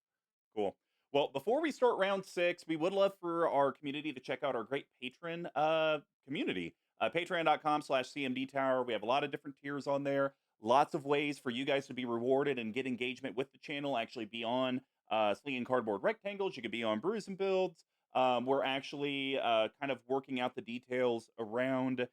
Cool. Well, before we start round six, we would love for our community to check out our great patron community. Patreon.com/CMD Tower. We have a lot of different tiers on there. Lots of ways for you guys to be rewarded and get engagement with the channel. Actually, be on Slinging Cardboard Rectangles. You could be on Brews and Builds. We're actually kind of working out the details around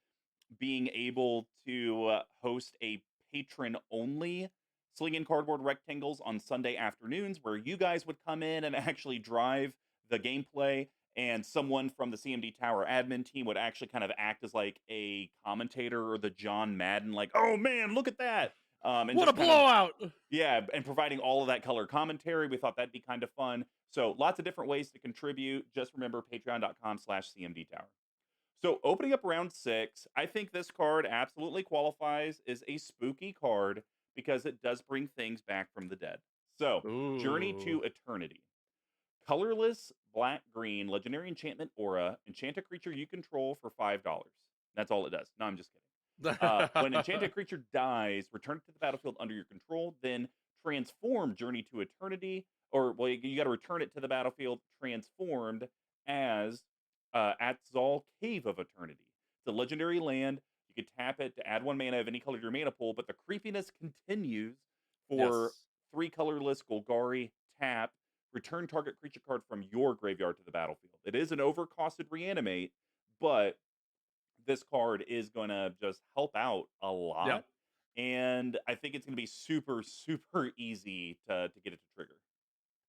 being able to host a patron only Slinging Cardboard Rectangles on Sunday afternoons where you guys would come in and actually drive the gameplay, and someone from the CMD Tower admin team would actually kind of act as like a commentator or the John Madden, like, oh man, look at that. And
What a
just kind of,
blowout!
yeah, and providing all of that color commentary. We thought that'd be kind of fun. So lots of different ways to contribute. Just remember patreon.com/CMD Tower. So opening up round six, I think this card absolutely qualifies as a spooky card because it does bring things back from the dead. So, Journey
Ooh.
to Eternity. Colorless, black, green, legendary enchantment aura. Enchant a creature you control for $5. That's all it does. No, I'm just kidding. When enchanted creature dies, return it to the battlefield under your control, then transform Journey to Eternity, or well, you got to return it to the battlefield transformed as Atzal Cave of Eternity. It's a legendary land. You could tap it to add 1 mana of any color to your mana pool, but the creepiness continues for
Yes.
3 colorless Golgari tap. Return target creature card from your graveyard to the battlefield. It is an overcosted reanimate, but this card is going to just help out a
Yep.
lot. And I think it's going to be super, super easy to get it to trigger.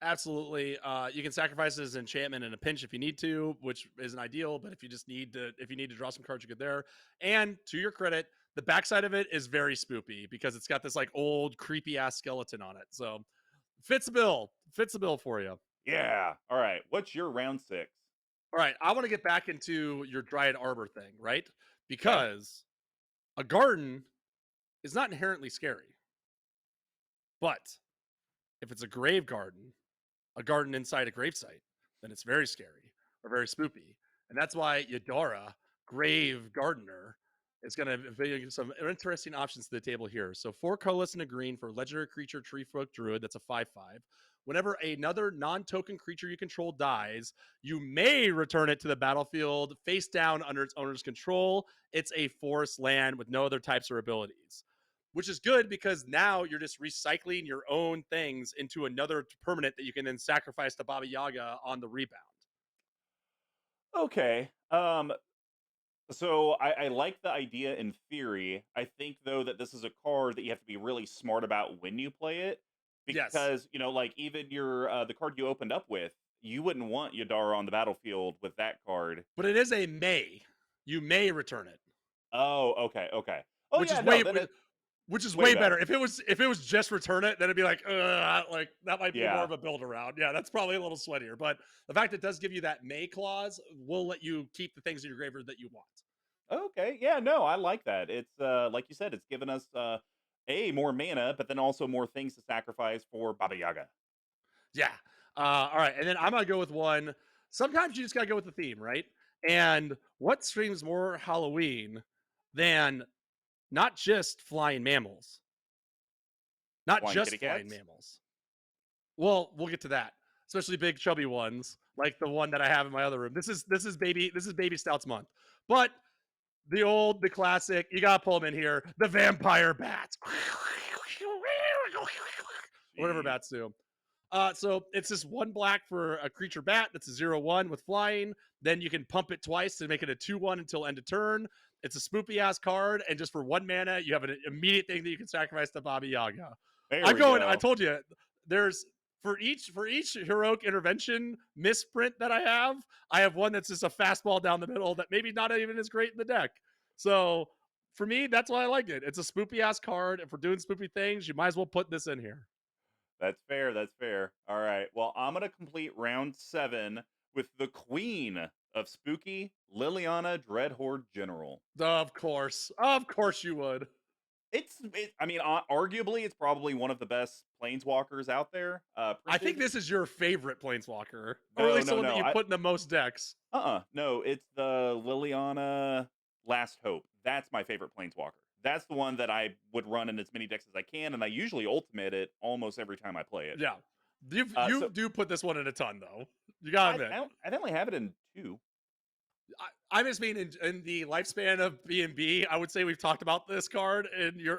Absolutely. You can sacrifice it as enchantment in a pinch if you need to, which isn't ideal. But if you need to draw some cards, you get there. And to your credit, the backside of it is very spoopy because it's got this like old creepy ass skeleton on it. So fits the bill for you.
Yeah. All right. What's your round six?
All right, I want to get back into your Dryad Arbor thing, right?
Okay.
Because a garden is not inherently scary, but if it's a garden inside a gravesite, then it's very scary or very spoopy. And that's why Yadara, Grave Gardener, is going to bring some interesting options to the table here. So 4 colorless and a green for legendary creature Tree Folk Druid. That's a 5/5. Whenever another non-token creature you control dies, you may return it to the battlefield face down under its owner's control. It's a forest land with no other types or abilities, which is good because now you're just recycling your own things into another permanent that you can then sacrifice to Baba Yaga on the rebound.
Okay. So I like the idea in theory. I think though that this is a card that you have to be really smart about when you play it,
Yes,
because like even your the card you opened up with, you wouldn't want Yadara on the battlefield with that card.
but it is a may. You may return it,
Oh, okay, okay. Oh
which
yeah,
is
no,
way
then it's
which is
way
way
better.
better. If it was just return it, then it'd be like that might be more
Yeah.
of a build around. Yeah, that's probably a little sweatier. But the fact it does give you that may clause will let you keep the things in your graveyard that you want.
Okay. Yeah, no, I like that. It's like you said, it's given us a more mana, but then also more things to sacrifice for Baba Yaga.
Yeah. All right. And then I'm going to go with one. Sometimes you just got to go with the theme, right? And what screams more Halloween than not just flying mammals? Not
Flying kitty
just flying
cats?
mammals. Well, we'll get to that. Especially big chubby ones, like the one that I have in my other room. This is baby stouts month. But the classic, you gotta pull them in here. The vampire bats. Whatever
Jeez.
bats do. So it's just 1 black for a creature bat that's a 0/1 with flying. Then you can pump it twice to make it a 2/1 until end of turn. It's a spoopy ass card, and just for 1 mana, you have an immediate thing that you can sacrifice to Baba Yaga.
There
I'm
we
going. I
go.
told you, there's for each heroic intervention misprint that I have one that's just a fastball down the middle that maybe not even as great in the deck. So For me, that's why I like it. It's a spoopy ass card. If we're doing spoopy things, you might as well put this in here.
That's fair. That's fair. All right. Well, I'm gonna complete round 7 with the queen of spooky, Liliana Dreadhorde General.
Of course you would.
I mean, arguably, it's probably one of the best planeswalkers out there.
I think
Printed.
this is your favorite planeswalker, or at
No,
least the
no,
one that
no.
you put in the most decks.
No. It's the Liliana Last Hope. That's my favorite planeswalker. That's the one that I would run in as many decks as I can, and I usually ultimate it almost every time I play it.
Yeah, you
So
do put this one in a ton though. You gotta admit.
I only have it in 2.
I just mean in the lifespan of B&B, I would say we've talked about this card in your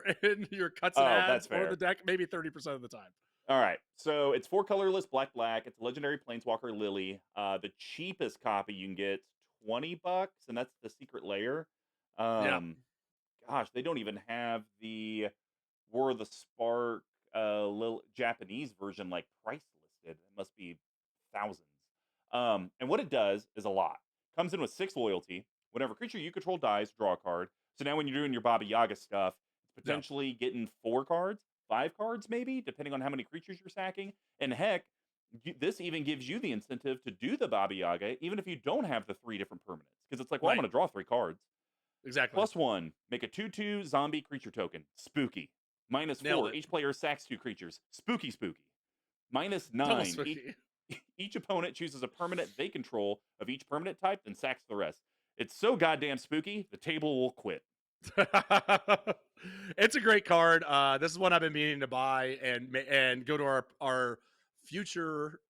cuts and
Oh,
ads
that's
or the
fair.
deck maybe 30% of the time.
All right. So it's 4 colorless, black, black. It's a legendary planeswalker Lily. The cheapest copy you can get, $20, and that's the secret layer.
Yeah,
Um, Gosh, they don't even have the War of the Spark Japanese version like price listed. It must be thousands. And what it does is a lot. Comes in with 6 loyalty. Whenever creature you control dies, draw a card. So now when you're doing your Baba Yaga stuff, it's
yeah,
potentially getting 4 cards, 5 cards maybe, depending on how many creatures you're sacking. And heck, this even gives you the incentive to do the Baba Yaga, even if you don't have the 3 different permanents. Because it's like, well, I'm
right,
going to draw 3 cards.
exactly.
+1, make a 2/2 zombie creature token. Spooky.
Nailed
-4,
it.
each player sacks 2 creatures. Spooky, spooky.
Double
-9,
spooky.
each opponent chooses a permanent they control of each permanent type, then sacks the rest. It's so goddamn spooky, the table will quit.
It's a great card. This is one I've been meaning to buy and go to our future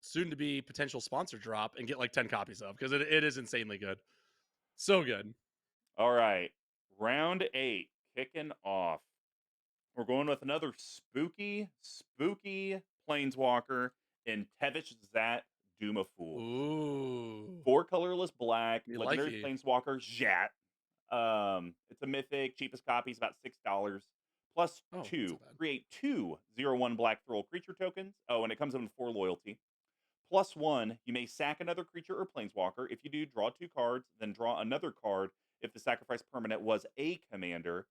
soon to be potential sponsor drop and get like 10 copies of because it is insanely good. So good.
All right, round 8, kicking off. We're going with another spooky planeswalker in Tevish Zat Doom of Fools.
Ooh.
4 colorless black,
Me
legendary
likey.
planeswalker Zhat. It's a mythic, cheapest copy is about $6. Plus
Oh, that's
2,
not bad.
create 2/0/1 black throw creature tokens. Oh, and it comes in with 4 loyalty. +1, you may sack another creature or planeswalker. If you do, draw 2 cards, then draw another card if the sacrifice permanent was a commander.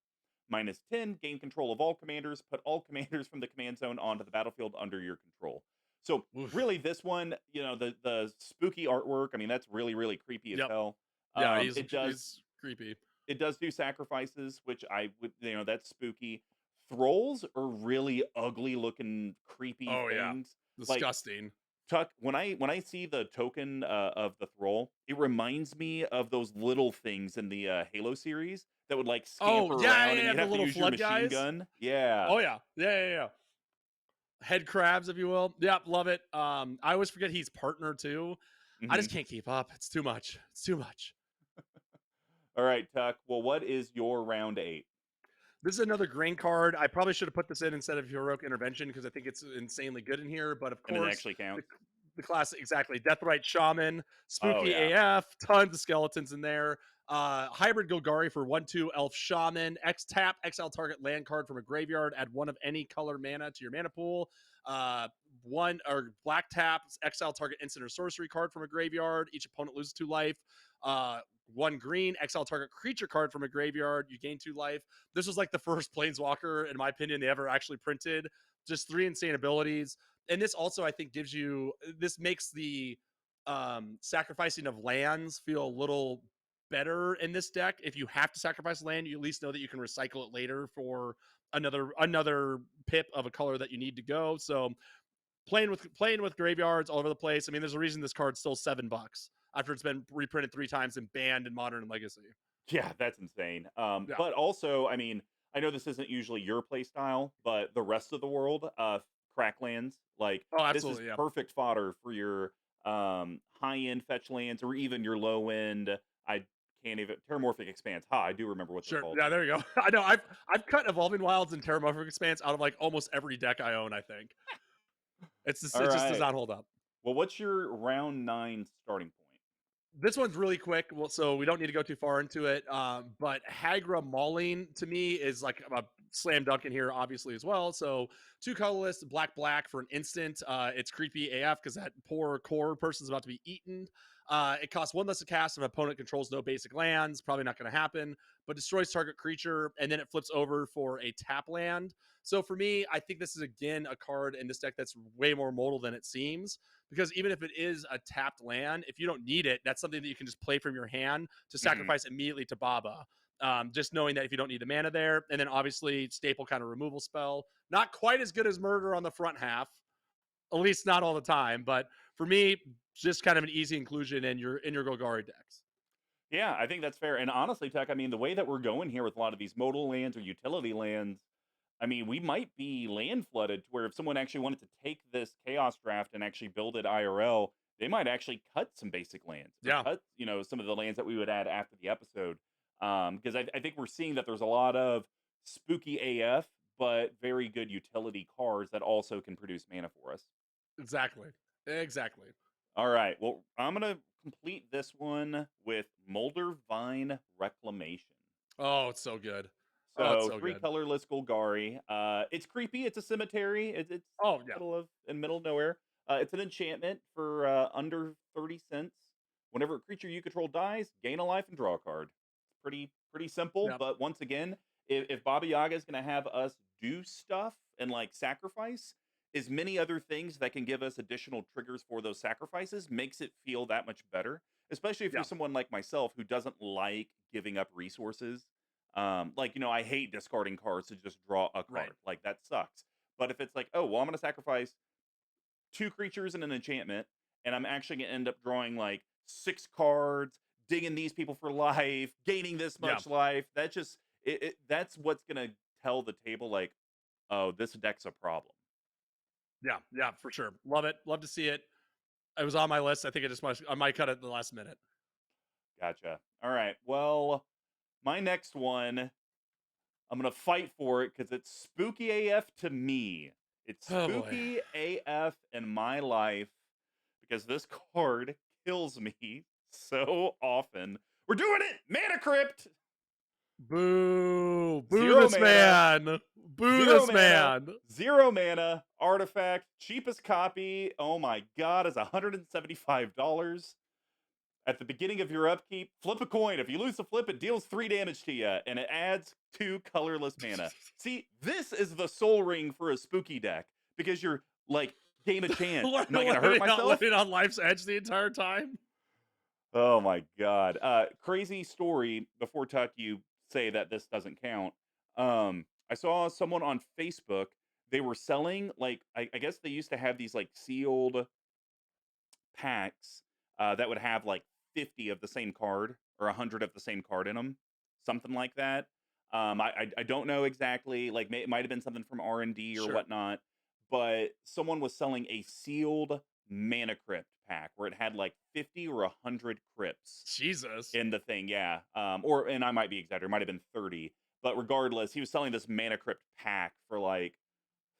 -10, gain control of all commanders. Put all commanders from the command zone onto the battlefield under your control. So
Oof.
really, this one, the spooky artwork. I mean, that's really creepy as
Yep.
hell.
Yeah,
It does
he's creepy.
do sacrifices, which I would, that's spooky. Thralls are really ugly looking, creepy
Oh yeah.
things. Like
Disgusting.
Tuck, when I see the token of the thrall, it reminds me of those little things in the Halo series that would like
Oh,
scamper
yeah,
around,
yeah,
and
yeah,
you'd
the
have to
little
use your
flood
machine
guys.
gun. Yeah.
Oh yeah. Yeah. Head crabs, if you will. Yep, love it. I always forget he's partner too. I
Hmm.
just can't keep up. It's too much. It's too much.
All right, Tuck. Well, what is your round 8?
This is another grain card. I probably should have put this in instead of heroic intervention because I think it's insanely good in here. But of
And it
course,
actually
the,
counts.
the classic exactly Deathrite Shaman,
Oh
spooky
yeah.
AF, tons of skeletons in there. Hybrid Golgari for 1/2 Elf Shaman. X tap, exile target land card from a graveyard. Add one of any color mana to your mana pool. One or black tap, exile target instant or sorcery card from a graveyard. Each opponent loses 2 life. Uh, one green, exile target creature card from a graveyard. You gain 2 life. This was like the first Planeswalker, in my opinion, they ever actually printed. Just 3 insane abilities. And this also, I think, this makes the sacrificing of lands feel a little better in this deck. If you have to sacrifice land, you at least know that you can recycle it later for another pip of a color that you need to go. So playing with graveyards all over the place. I mean, there's a reason this card's still $7 after it's been reprinted 3 times and banned in Modern and Legacy.
Yeah, that's insane.
Yeah.
But also, I mean, I know this isn't usually your play style, but the rest of the world, cracklands, like
Oh,
this is
absolutely. Yeah.
perfect fodder for your high end fetch lands or even your low end. I can't even Terramorphic Expanse. Ha, I do remember what they're
Sure.
called.
Yeah, there you go. I know. I've cut Evolving Wilds and Terramorphic Expanse out of like almost every deck I own. I think
All
it just does
right.
not hold up.
Well, what's your round 9 starting point?
This one's really quick, well, so we don't need to go too far into it. But Hagra Mauling to me is like a slam dunk in here, obviously as well. So 2 colorless, black for an instant. It's creepy AF because that poor core person's about to be eaten. It costs one less to cast if an opponent controls no basic lands. Probably not going to happen, but destroys target creature, and then it flips over for a tap land. So for me, I think this is again a card in this deck that's way more modal than it seems. Because even if it is a tapped land, if you don't need it, that's something that you can just play from your hand to
Hmm.
sacrifice immediately to Baba. Just knowing that if you don't need the mana there, and then obviously staple kind of removal spell, not quite as good as murder on the front half, at least not all the time. But for me, just kind of an easy inclusion in your Golgari decks.
Yeah, I think that's fair. And honestly, Tech, I mean, the way that we're going here with a lot of these modal lands or utility lands, I mean, we might be land flooded to where if someone actually wanted to take this chaos draft and actually build it IRL, they might actually cut some basic lands or
Yeah,
cut, some of the lands that we would add after the episode. Because I think we're seeing that there's a lot of spooky AF, but very good utility cards that also can produce mana for us.
exactly, exactly.
All right. Well, I'm gonna complete this one with Molder Vine Reclamation.
Oh, it's so good. Oh, it's
So
so
three
good.
colorless Golgari. It's creepy. It's a cemetery. It's
Oh yeah,
middle of nowhere. It's an enchantment for under 30 cents. Whenever a creature you control dies, gain a life and draw a card. It's pretty simple.
yeah,
But once again, if Baba Yaga is going to have us do stuff and like sacrifice, as many other things that can give us additional triggers for those sacrifices makes it feel that much better. Especially if you're
yeah.
someone like myself who doesn't like giving up resources, like, I hate discarding cards to just draw a
Right.
card. Like that sucks. But if it's like, oh, well, I'm gonna sacrifice two creatures and an enchantment, and I'm actually gonna end up drawing like six cards, digging these people for life, gaining this
Yeah,
much life. That just that's what's gonna tell the table like, oh, this deck's a problem.
yeah, yeah, for sure. Love it. Love to see it. It was on my list. I think I might cut it at the last minute.
Gotcha. All right. Well, my next one, I'm gonna fight for it because it's spooky AF to me. It's
Oh boy.
spooky AF in my life because this card kills me so often. We're doing it! Mana Crypt!
Boo! Boo
Zero
this
mana,
man! Boo
zero
this
mana,
man!
0 mana, artifact, cheapest copy. Oh my god, is $175. At the beginning of your upkeep, flip a coin. If you lose the flip, it deals 3 damage to you, and it adds 2 colorless mana. See, this is the soul ring for a spooky deck because you're like, gain a chance. Am I going to hurt myself?
Living on life's edge the entire time.
Oh my god. Crazy story before Tuck you say that this doesn't count. I saw someone on Facebook. They were selling like I guess they used to have these like sealed packs that would have like 50 of the same card or 100 of the same card in them, something like that. I don't know exactly. Like it might have been something from R&D or
Sure.
whatnot, but someone was selling a sealed mana crypt pack where it had like 50 or 100 crypts
Jesus.
in the thing. Yeah. Or and I might be exaggerating. It might have been 30, but regardless, he was selling this mana crypt pack for like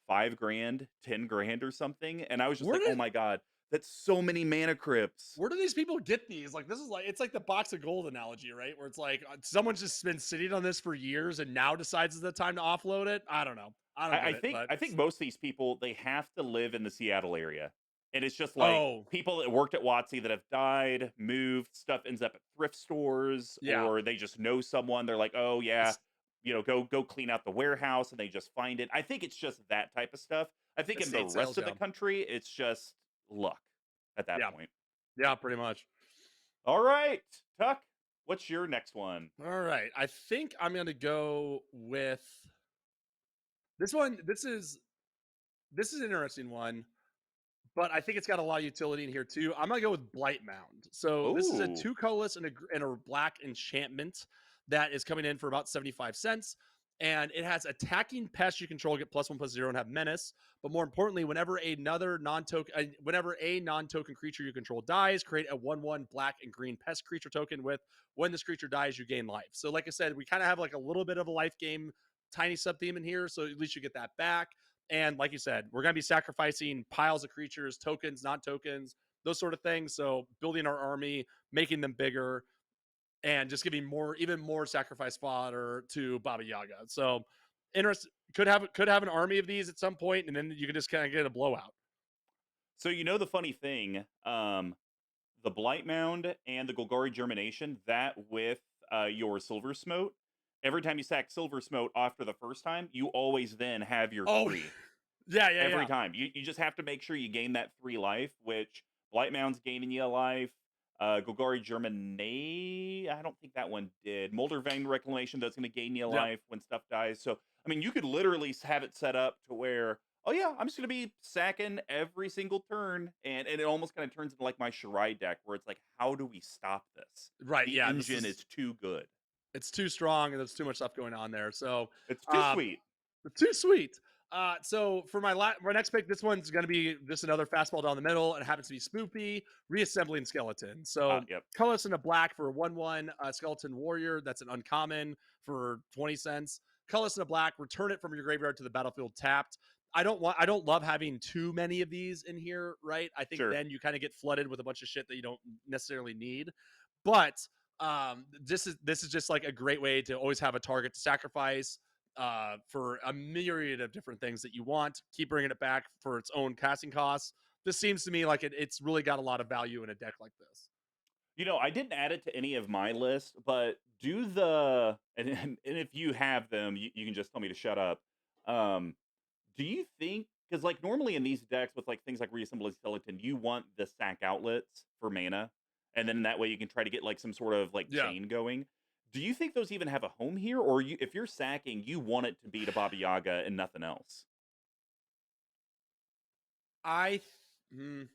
5 grand, 10 grand or something. And I was just
Where
like, oh
did
my God, that's so many mana crypts.
where do these people get these? Like this is like it's like the box of gold analogy, right? Where it's like someone's just been sitting on this for years and now decides it's the time to offload it. I don't know. I don't
I,
get
I
it,
think
but
I think most of these people they have to live in the Seattle area. And it's just like
oh
people that worked at Watsy that have died, moved, stuff ends up at thrift stores,
yeah,
or they just know someone. They're like, oh yeah,
es-
go clean out the warehouse and they just find it. I think it's just that type of stuff. I think in the
estate
rest
sales.
of the
Yeah,
country, it's just luck at that
yeah,
point.
yeah, pretty much.
All right, Tuck, what's your next one?
All right, I think I'm gonna go with this one. This is an interesting one. But I think it's got a lot of utility in here too. I'm gonna go with Blight Mound. So this is a
Oh,
2 colorless and a black enchantment that is coming in for about 75 cents. And it has attacking pests you control get +1/+0 and have menace. But more importantly, whenever a non-token creature you control dies, create a 1/1 black and green pest creature token with when this creature dies, you gain life. So, like I said, we kind of have like a little bit of a life game, tiny sub theme in here. So at least you get that back. And like you said, we're going to be sacrificing piles of creatures, tokens, non tokens, those sort of things. So building our army, making them bigger, and just giving even more sacrifice fodder to Baba Yaga. So interest could have an army of these at some point, and then you can just kind of get a blowout.
so the funny thing, the Blight Mound and the Golgari Germination, that with your Silver Smote. Every time you sack Silver Smote after the first time, you always then have your
Oh,
3.
yeah, yeah,
Every
yeah.
time. You just have to make sure you gain that 3 life, which Blight Mound's gaining you a life. Golgari Germinate, I don't think that one did. Molder Vein Reclamation, that's going to gain you a
Yep.
life when stuff dies. So, I mean, you could literally have it set up to where, oh yeah, I'm just going to be sacking every single turn. And it almost kind of turns into like my Shirai deck, where it's like, how do we stop this?
Right.
The
Yeah. This
engine
is
is too good.
it's too strong and there's too much stuff going on there. So,
It's too
um,
sweet.
too sweet. So for my next pick, this one's going to be just another fastball down the middle. It happens to be Spoopy, reassembling skeleton. So
Yep.
colorless in a black for a 1/1 skeleton warrior. That's an uncommon for 20 cents. Colorless in a black, return it from your graveyard to the battlefield tapped. I don't love having too many of these in here, right? I think
Sure.
then you kind of get flooded with a bunch of shit that you don't necessarily need. But this is just like a great way to always have a target to sacrifice for a myriad of different things that you want. Keep bringing it back for its own casting costs. This seems to me like it's really got a lot of value in a deck like this.
I didn't add it to any of my list, but do the and if you have them, you can just tell me to shut up. Um, do you think because like normally in these decks with like things like reassembling skeleton, you want the sack outlets for mana, and then that way you can try to get like some sort of like
Yeah,
chain going. Do you think those even have a home here, or if you're sacking, you want it to be to Baba Yaga and nothing else?
I, mm,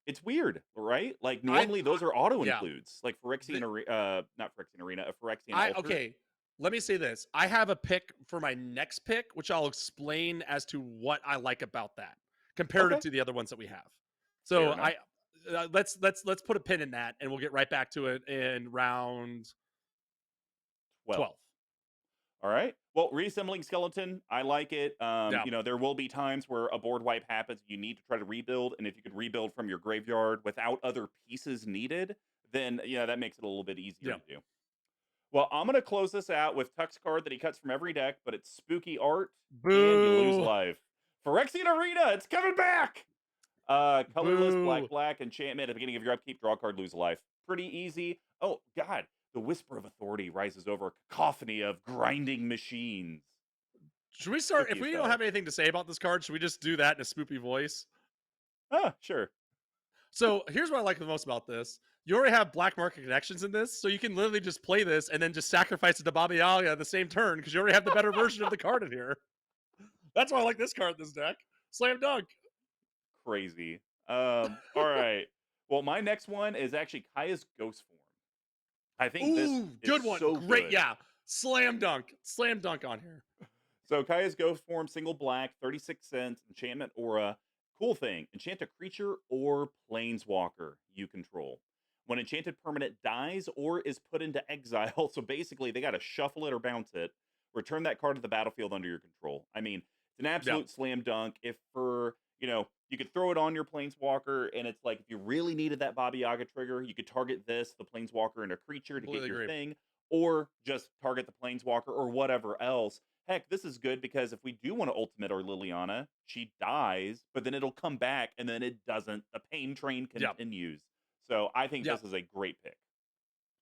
It's weird, right? Like normally
I
those are auto
yeah.
includes, like Phyrexian
The,
not Phyrexian Arena, a Phyrexian
I
Altar.
okay. Let me say this. I have a pick for my next pick, which I'll explain as to what I like about that comparative
Okay,
to the other ones that we have.
fair
So
enough.
let's put a pin in that, and we'll get right back to it in round
12.
12.
All right. Well, reassembling skeleton, I like it.
Yeah,
There will be times where a board wipe happens. You need to try to rebuild, and if you can rebuild from your graveyard without other pieces needed, then that makes it a little bit easier
yeah.
to do. Well, I'm gonna close this out with Tuck's card that he cuts from every deck, but it's spooky art, and you lose
Boo,
life. Phyrexian Arena, it's coming back. Colorless,
boo.
black, black, enchantment. At the beginning of your upkeep, draw a card, lose a life. Pretty easy. Oh, God. The whisper of authority rises over a cacophony of grinding machines.
Should we start? If
Spooky as
we don't
hell.
have anything to say about this card, should we just do that in a spoopy voice?
Ah, sure.
So here's what I like the most about this. You already have black market connections in this, so you can literally just play this and then just sacrifice it to Baba Yaga at the same turn because you already have the better version of the card in here. That's why I like this card in this deck. Slam dunk.
Crazy. All right. Well, my next one is actually Kaya's Ghost Form. I think this
Ooh,
is
good one.
so
Great.
good.
Yeah. Slam dunk. Slam dunk on here.
So Kaya's Ghost Form, single black, 36 cents, enchantment aura. Cool thing, enchant a creature or planeswalker you control. When enchanted permanent dies or is put into exile, so basically they got to shuffle it or bounce it, return that card to the battlefield under your control. I mean, it's an
Yeah.
absolute slam dunk. If you could throw it on your planeswalker, and it's like if you really needed that Baba Yaga trigger, you could target this, the planeswalker, and a creature to get
Completely
your
agree.
thing, or just target the planeswalker or whatever else. Heck, this is good because if we do want to ultimate our Liliana, she dies, but then it'll come back and then it doesn't. The pain train
Yep.
continues. So I think
Yep.
this is a great pick.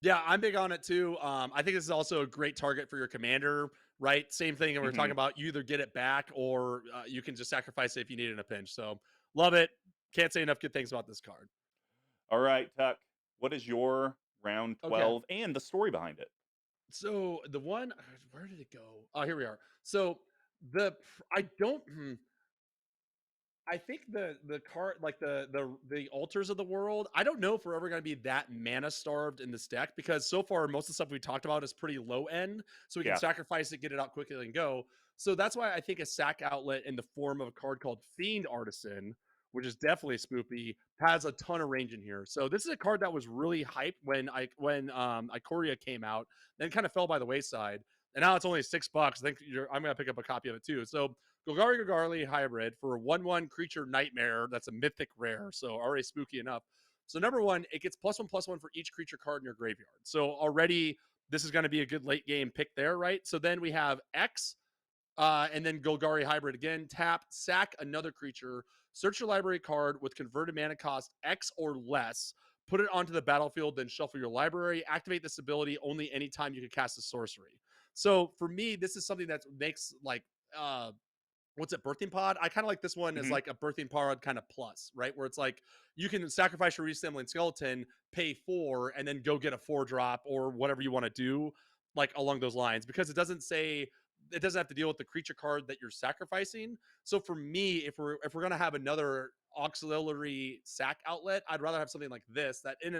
Yeah, I'm big on it too. I think this is also a great target for your commander, right? Same thing. And we're talking
Hmm.
about you either get it back or you can just sacrifice it if you need it in a pinch. So love it. Can't say enough good things about this card.
All right, Tuck, what is your round
Okay.
12 and the story behind it?
So the one, where did it go? Oh, here we are. So the, I don't, I think the card like the altars of the world. I don't know if we're ever going to be that mana starved in this deck because so far most of the stuff we talked about is pretty low end, so we can
Yeah.
sacrifice it, get it out quickly, and go. So that's why I think a sack outlet in the form of a card called Fiend Artisan, which is definitely spoopy, has a ton of range in here. So this is a card that was really hyped when Ikoria came out, then kind of fell by the wayside, and now it's only $6. I think I'm gonna pick up a copy of it too. So Golgari hybrid for a 1/1 creature nightmare. That's a mythic rare, so already spooky enough. So number one, it gets +1/+1 for each creature card in your graveyard. So already this is going to be a good late game pick there, right? So then we have X, and then Golgari hybrid again. Tap, sack another creature, search your library card with converted mana cost X or less. put it onto the battlefield, then shuffle your library. Activate this ability only anytime you can cast a sorcery. So for me, this is something that makes like what's it, birthing pod? I kind of like this one as
Mhm.
like a birthing pod kind of plus, right? Where it's like you can sacrifice your reassembling skeleton, pay 4, and then go get a 4 drop or whatever you want to do, like along those lines, because it doesn't have to deal with the creature card that you're sacrificing. So for me, if we're gonna have another auxiliary sack outlet, I'd rather have something like this that in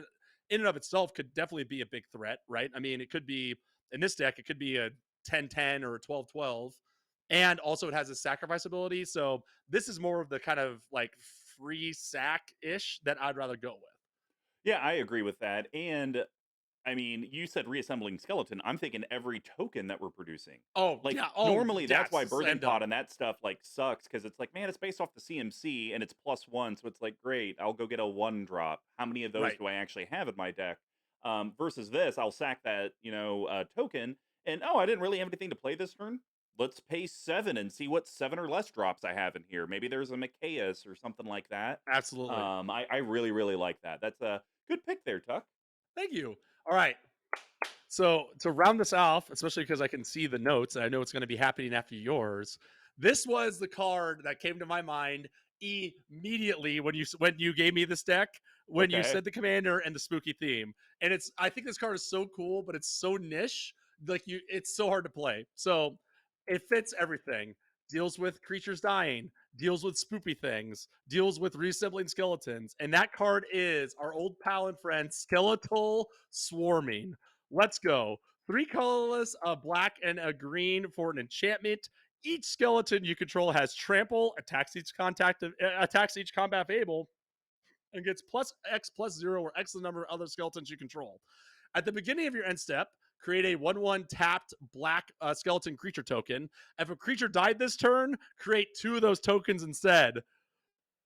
and of itself could definitely be a big threat, right? I mean, it could be in this deck, it could be a 10-10 or a 12-12, and also it has a sacrifice ability. So this is more of the kind of like free sack ish that I'd rather go with.
Yeah, I agree with that, and I mean, you said reassembling skeleton. I'm thinking every token that we're producing.
Oh
Like
yeah, oh
normally that's
yes,
why
slam
birthing pod
dunk.
and that stuff like sucks because it's like, man, it's based off the CMC and it's +1, so it's like, great, I'll go get a 1 drop. How many of those
Right,
do I actually have in my deck? Versus this, I'll sack that, token, and oh, I didn't really have anything to play this turn. Let's pay 7 and see what 7 or less drops I have in here. Maybe there's a Micaeus or something like that.
absolutely.
I really, really like that. That's a good pick there, Tuck.
Thank you. All right. So to round this off, especially because I can see the notes and I know it's going to be happening after yours, this was the card that came to my mind immediately when you gave me this deck, when you
Okay.
said the commander and the spooky theme. And it's I think this card is so cool, but it's so niche, like it's so hard to play. So it fits everything. Deals with creatures dying, deals with spoopy things, deals with reassembling skeletons, and that card is our old pal and friend Skeletal Swarming. Let's go. 3 colorless, a black and a green for an enchantment. Each skeleton you control has trample, attacks each combat able, and gets plus X plus 0 or X the number of other skeletons you control. At the beginning of your end step, create a 1/1 tapped black skeleton creature token. If a creature died this turn, create 2 of those tokens instead.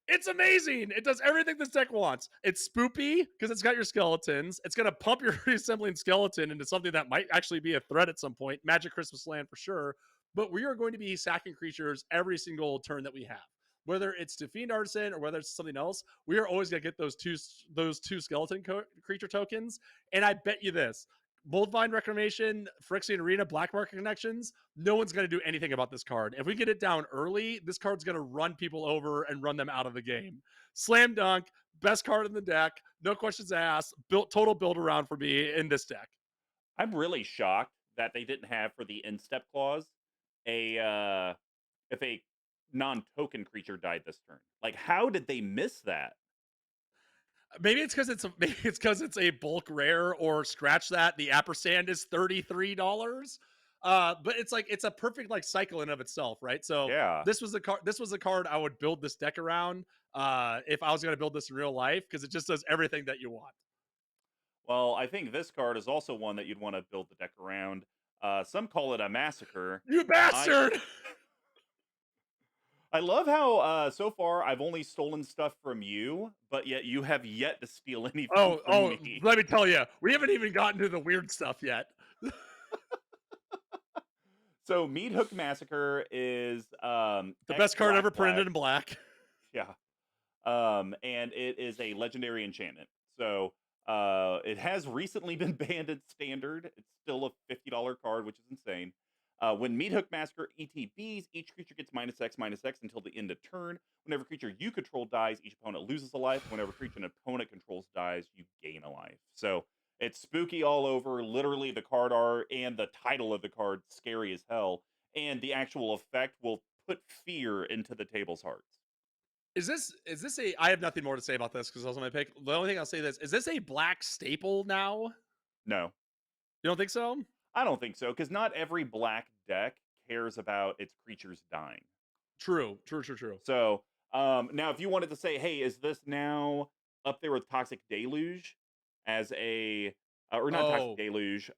It's amazing. It does everything this deck wants. It's spoopy because it's got your skeletons. It's going to pump your reassembling skeleton into something that might actually be a threat at some point. Magic Christmas Land for sure. But we are going to be sacking creatures every single turn that we have. Whether it's to Fiend Artisan or whether it's something else, we are always going to get those two skeleton creature tokens. And I bet you this: Boldvine Reclamation, Phyrexian Arena, Black Market Connections, no one's going to do anything about this card. If we get it down early, this card's going to run people over and run them out of the game. Slam dunk, best card in the deck, no questions asked. Total build around for me in this deck.
I'm really shocked that they didn't have for the instep clause a if a non-token creature died this turn. Like, how did they miss that?
Maybe it's because it's a bulk rare, or scratch that. The Ampersand is $33. But it's like it's a perfect like cycle in of itself, right? So
Yeah.
this was a card I would build this deck around if I was gonna build this in real life, because it just does everything that you want.
Well, I think this card is also one that you'd want to build the deck around. Some call it a massacre.
You
I
bastard!
I love how so far I've only stolen stuff from you, but yet you have yet to steal anything
Oh,
from
oh,
me.
let me tell you, we haven't even gotten to the weird stuff yet.
So Meat Hook Massacre is
The
X
best card
black
ever
black.
printed in black.
Yeah. And it is a legendary enchantment. So it has recently been banned at standard. It's still a $50 card, which is insane. When Meat Hook Massacre ETBs, each creature gets minus X until the end of turn. Whenever creature you control dies, each opponent loses a life. Whenever creature an opponent controls dies, you gain a life. So it's spooky all over. Literally, the card art and the title of the card scary as hell. And the actual effect will put fear into the table's hearts.
Is this a I have nothing more to say about this because I was on my pick. The only thing I'll say is this a black staple now?
No,
You don't think so?
I don't think so, because not every black deck cares about its creatures dying.
True, true, true, true.
So now, if you wanted to say, "Hey, is this now up there with Toxic Deluge as a or not Toxic
Oh,
Deluge?"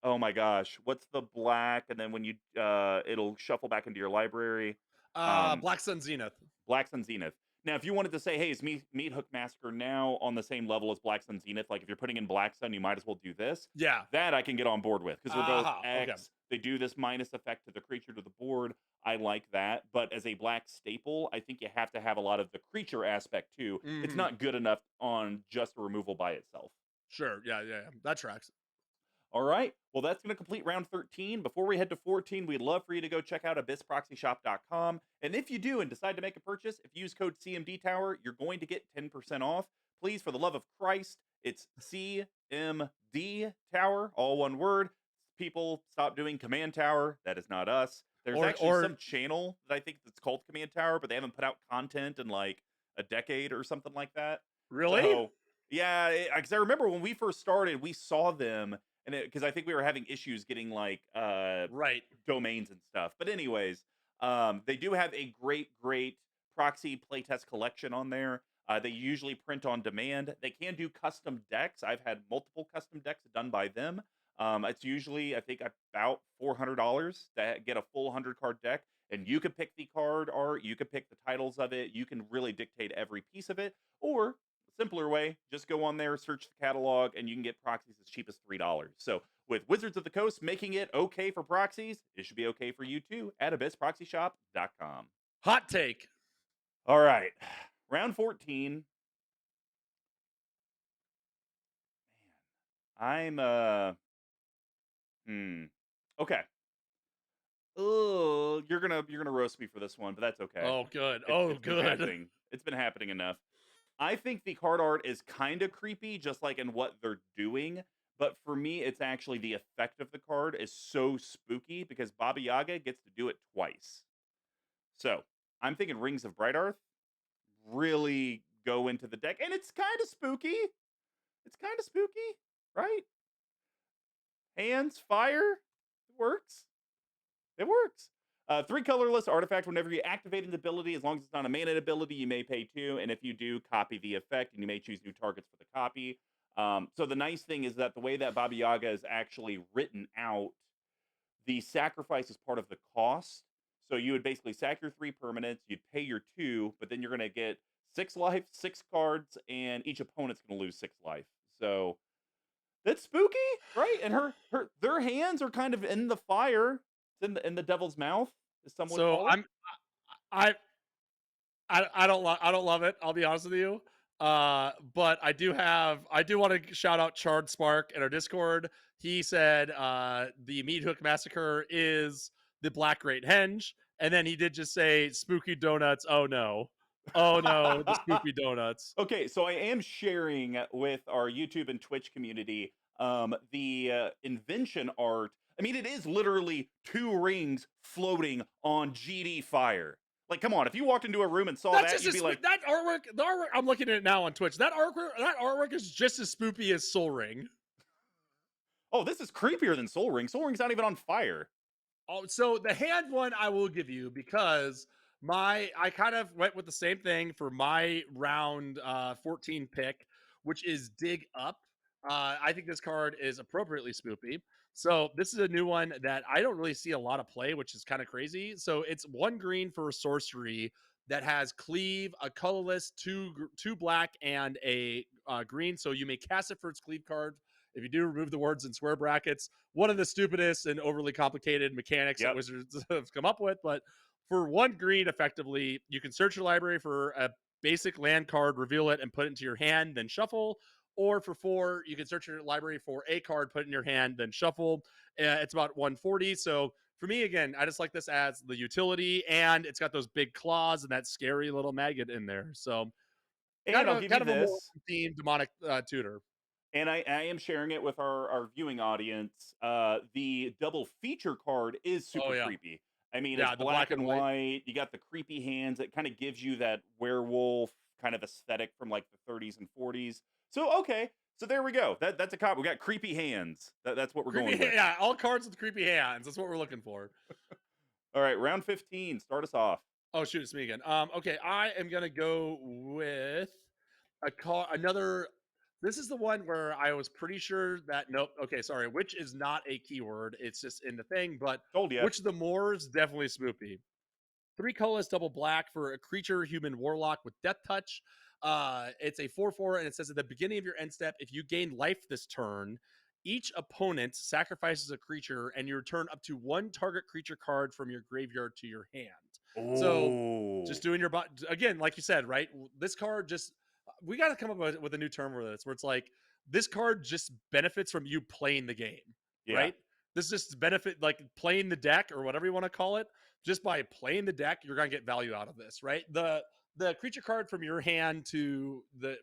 Oh my gosh, what's the black? And then when it'll shuffle back into your library. Um,
Black Sun Zenith.
Black Sun Zenith. Now, if you wanted to say, "Hey, is Meat Hook Massacre now on the same level as Black Sun Zenith?" Like, if you're putting in Black Sun, you might as well do this.
Yeah.
That I can get on board with because they're both
Aha. Okay.
X. They do this minus effect to the creature to the board. I like that. But as a black staple, I think you have to have a lot of the creature aspect too. It's
Hmm.
not good enough on just a removal by itself.
Sure. Yeah. Yeah. Yeah. That tracks.
All right. Well, that's going to complete round 13. Before we head to 14, we'd love for you to go check out abyssproxyshop.com. And if you do and decide to make a purchase, if you use code CMD Tower, you're going to get 10% off. Please, for the love of Christ, it's CMD Tower, all one word. People stop doing Command Tower. That is not us. There's actually
Or
some channel that I think that's called Command Tower, but they haven't put out content in like a decade or something like that.
really?
So, yeah, because I remember when we first started, we saw them and because I think we were having issues getting like
Right.
domains and stuff. But anyways, they do have a great proxy playtest collection on there. They usually print on demand. They can do custom decks. I've had multiple custom decks done by them. It's usually I think about $400 to get a full 100 card deck, and you could pick the card art, you could pick the titles of it, you can really dictate every piece of it, or simpler way, just go on there, search the catalog, and you can get proxies as cheap as $3. So with Wizards of the Coast making it okay for proxies, it should be okay for you too at abyssproxyshop.com.
Hot take.
All right. Round 14. I'm hmm. Okay. Oh, you're gonna roast me for this one, but that's okay.
Oh, good.
It,
Oh,
it's been
good.
happening. It's been happening enough. I think the card art is kind of creepy, just like in what they're doing. But for me, it's actually the effect of the card is so spooky because Baba Yaga gets to do it twice. So I'm thinking Rings of Bright Earth really go into the deck, and it's kind of spooky. It's kind of spooky, right? Hands, fire, it works. It works. Three colorless artifact. Whenever you activate an ability, as long as it's not a mana ability, you may pay two. And if you do, copy the effect, and you may choose new targets for the copy. So the nice thing is that the way that Baba Yaga is actually written out, the sacrifice is part of the cost. So you would basically sack your three permanents, you'd pay your two, but then you're going to get 6 life, 6 cards, and each opponent's going to lose 6 life. So that's spooky, right? And their hands are kind of in the fire. It's in the devil's mouth, as some would
So
call it.
I I don't love it. I'll be honest with you. But I do want to shout out Chard Spark in our Discord. He said the Meat Hook Massacre is the Black Great Henge, and then he did just say spooky donuts. Oh no, the spooky donuts.
Okay, so I am sharing with our YouTube and Twitch community the invention art. I mean, it is literally two rings floating on GD fire. Like, come on, if you walked into a room and saw
That's
that,
just
you'd be like,
that artwork. The artwork I'm looking at it now on Twitch. That artwork is just as spoopy as Soul Ring.
"Oh, this is creepier than Soul Ring. Soul Ring's not even on fire."
Oh, so the hand one I will give you because I kind of went with the same thing for my round 14 pick, which is Dig Up. I think this card is appropriately spoopy. So this is a new one that I don't really see a lot of play, which is kind of crazy. So it's 1 green for a sorcery that has cleave, a colorless, two black, and a green. So you may cast it for its cleave card. If you do, remove the words in square brackets. One of the stupidest and overly complicated mechanics that
Yep.
Wizards have come up with. But for 1 green, effectively, you can search your library for a basic land card, reveal it, and put it into your hand, then shuffle. Or for 4, you can search your library for a card, put it in your hand, then shuffle. It's about 140. So for me, again, I just like this as the utility, and it's got those big claws and that scary little maggot in there. So
And I'll give you
kind of a more
this.
themed demonic tutor.
And I am sharing it with our viewing audience. The double feature card is
Oh
super
yeah,
creepy. I mean, it's
yeah, the
black
black and
and
white.
white. You got the creepy hands. It kind of gives you that werewolf kind of aesthetic from like the 30s and 40s. So okay, so there we go. That's a cop. We got creepy hands. That's what we're
Creepy,
going with.
yeah. All cards with creepy hands. That's what we're looking for.
All right, round 15. Start us off.
Oh shoot, it's me again. Okay, I am gonna go with a call. Another. This is the one where I was pretty sure that nope. Okay, sorry. Which is not a keyword. It's just in the thing. But
Told you.
which of the Moors definitely Smoopy. 3 colorless, double black for a creature, human warlock with death touch. It's a 4/4, and it says at the beginning of your end step, if you gain life this turn, each opponent sacrifices a creature, and you return up to one target creature card from your graveyard to your hand. So, just
Oh,
doing your again, like you said, right? This card just we got to come up with a new term for this, where it's like this card just benefits from you playing the game,
yeah.
right? This just benefit like playing the deck or whatever you want to call it. Just by playing the deck, you're gonna get value out of this, right? The creature card from your hand to the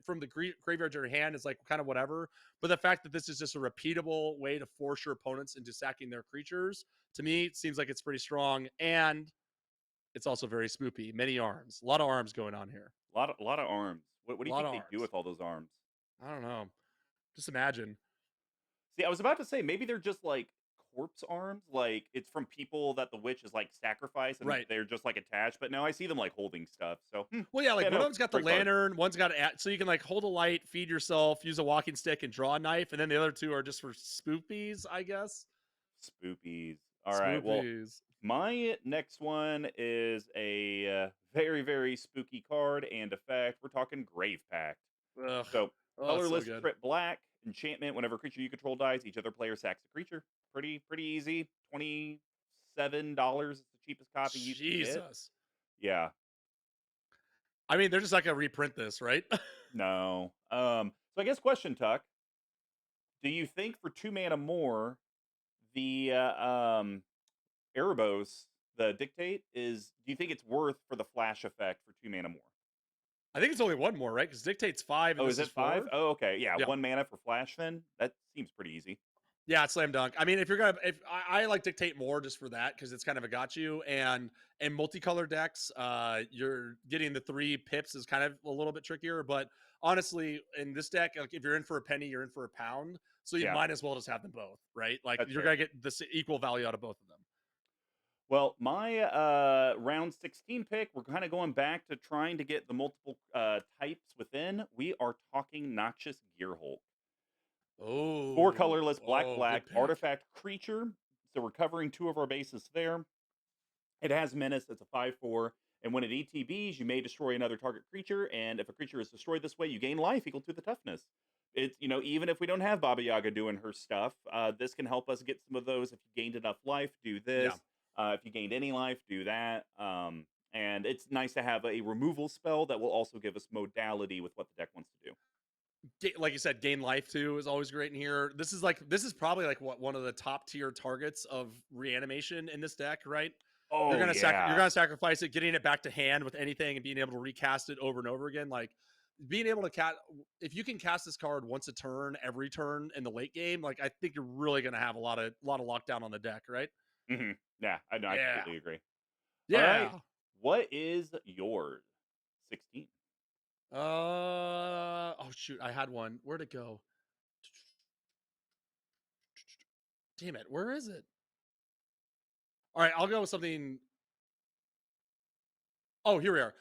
graveyard to your hand is like kind of whatever. But the fact that this is just a repeatable way to force your opponents into sacking their creatures, to me, it seems like it's pretty strong. And it's also very spoopy. Many arms. A lot of arms going on here.
A lot of arms. What
A
do you
lot
think
of
they do
arms.
with all those arms?
I don't know. Just imagine.
See, I was about to say maybe they're just like corpse arms, like it's from people that the witch is like sacrificed and
Right.
they're just like attached. But now I see them like holding stuff. So
Well, yeah, like
yeah,
one of
no,
them's got the
great card.
lantern, one's got so you can like hold a light, feed yourself, use a walking stick, and draw a knife, and then the other two are just for spoopies, I guess.
Spoopies. All right. Well,
Spoopies.
my next one is a very very spooky card and effect. We're talking Grave Pact.
Ugh.
So,
Oh, it's so
colorless,
good.
trip black, enchantment. Whenever a creature you control dies, each other player sacks a creature. Pretty easy. $27 is the cheapest copy you can get.
Jesus.
Yeah.
I mean, they're just not gonna reprint this, right?
No. So I guess question, Tuck. Do you think for 2 mana more, the Erebos, the dictate is? Do you think it's worth for the flash effect for 2 mana more?
I think it's only one more, right? Because dictates 5 and
Oh, is
this is
it 5?
4.
Oh, okay. Yeah,
Yeah.
1 mana for flash. Then that seems pretty easy.
Yeah, slam dunk. I mean, if you're gonna, if I like dictate more just for that because it's kind of a got you, and in multicolor decks, you're getting the 3 pips is kind of a little bit trickier. But honestly, in this deck, like if you're in for a penny, you're in for a pound. So you
Yeah,
might as well just have them both, right? Like
that's
you're
fair.
gonna get the equal value out of both of them.
Well, my round 16 pick, we're kind of going back to trying to get the multiple types within. We are talking Noxious Gearhulk. Four
Oh,
colorless, black,
oh,
black,
good pick.
artifact creature. So we're covering two of our bases there. It has menace. It's a 5/4. And when it ETBs, you may destroy another target creature. And if a creature is destroyed this way, you gain life equal to the toughness. It's, even if we don't have Baba Yaga doing her stuff, this can help us get some of those. If you gained enough life, do
Yeah.
this. If you gained any life, do that. And it's nice to have a removal spell that will also give us modality with what the deck wants to do.
Like you said, gain life too is always great in here. This is probably like what one of the top tier targets of reanimation in this deck, right?
Oh,
You're
yeah.
gonna sacrifice it, getting it back to hand with anything, and being able to recast it over and over again. Like being able to cast, if you can cast this card once a turn, every turn in the late game, like I think you're really gonna have a lot of lockdown on the deck, right?
Yeah, I know. I
Yeah,
completely agree. All right.
yeah.
What is yours? 16.
Oh shoot, I had one. Where'd it go? Damn it, where is it? All right, I'll go with something. Oh, here we are.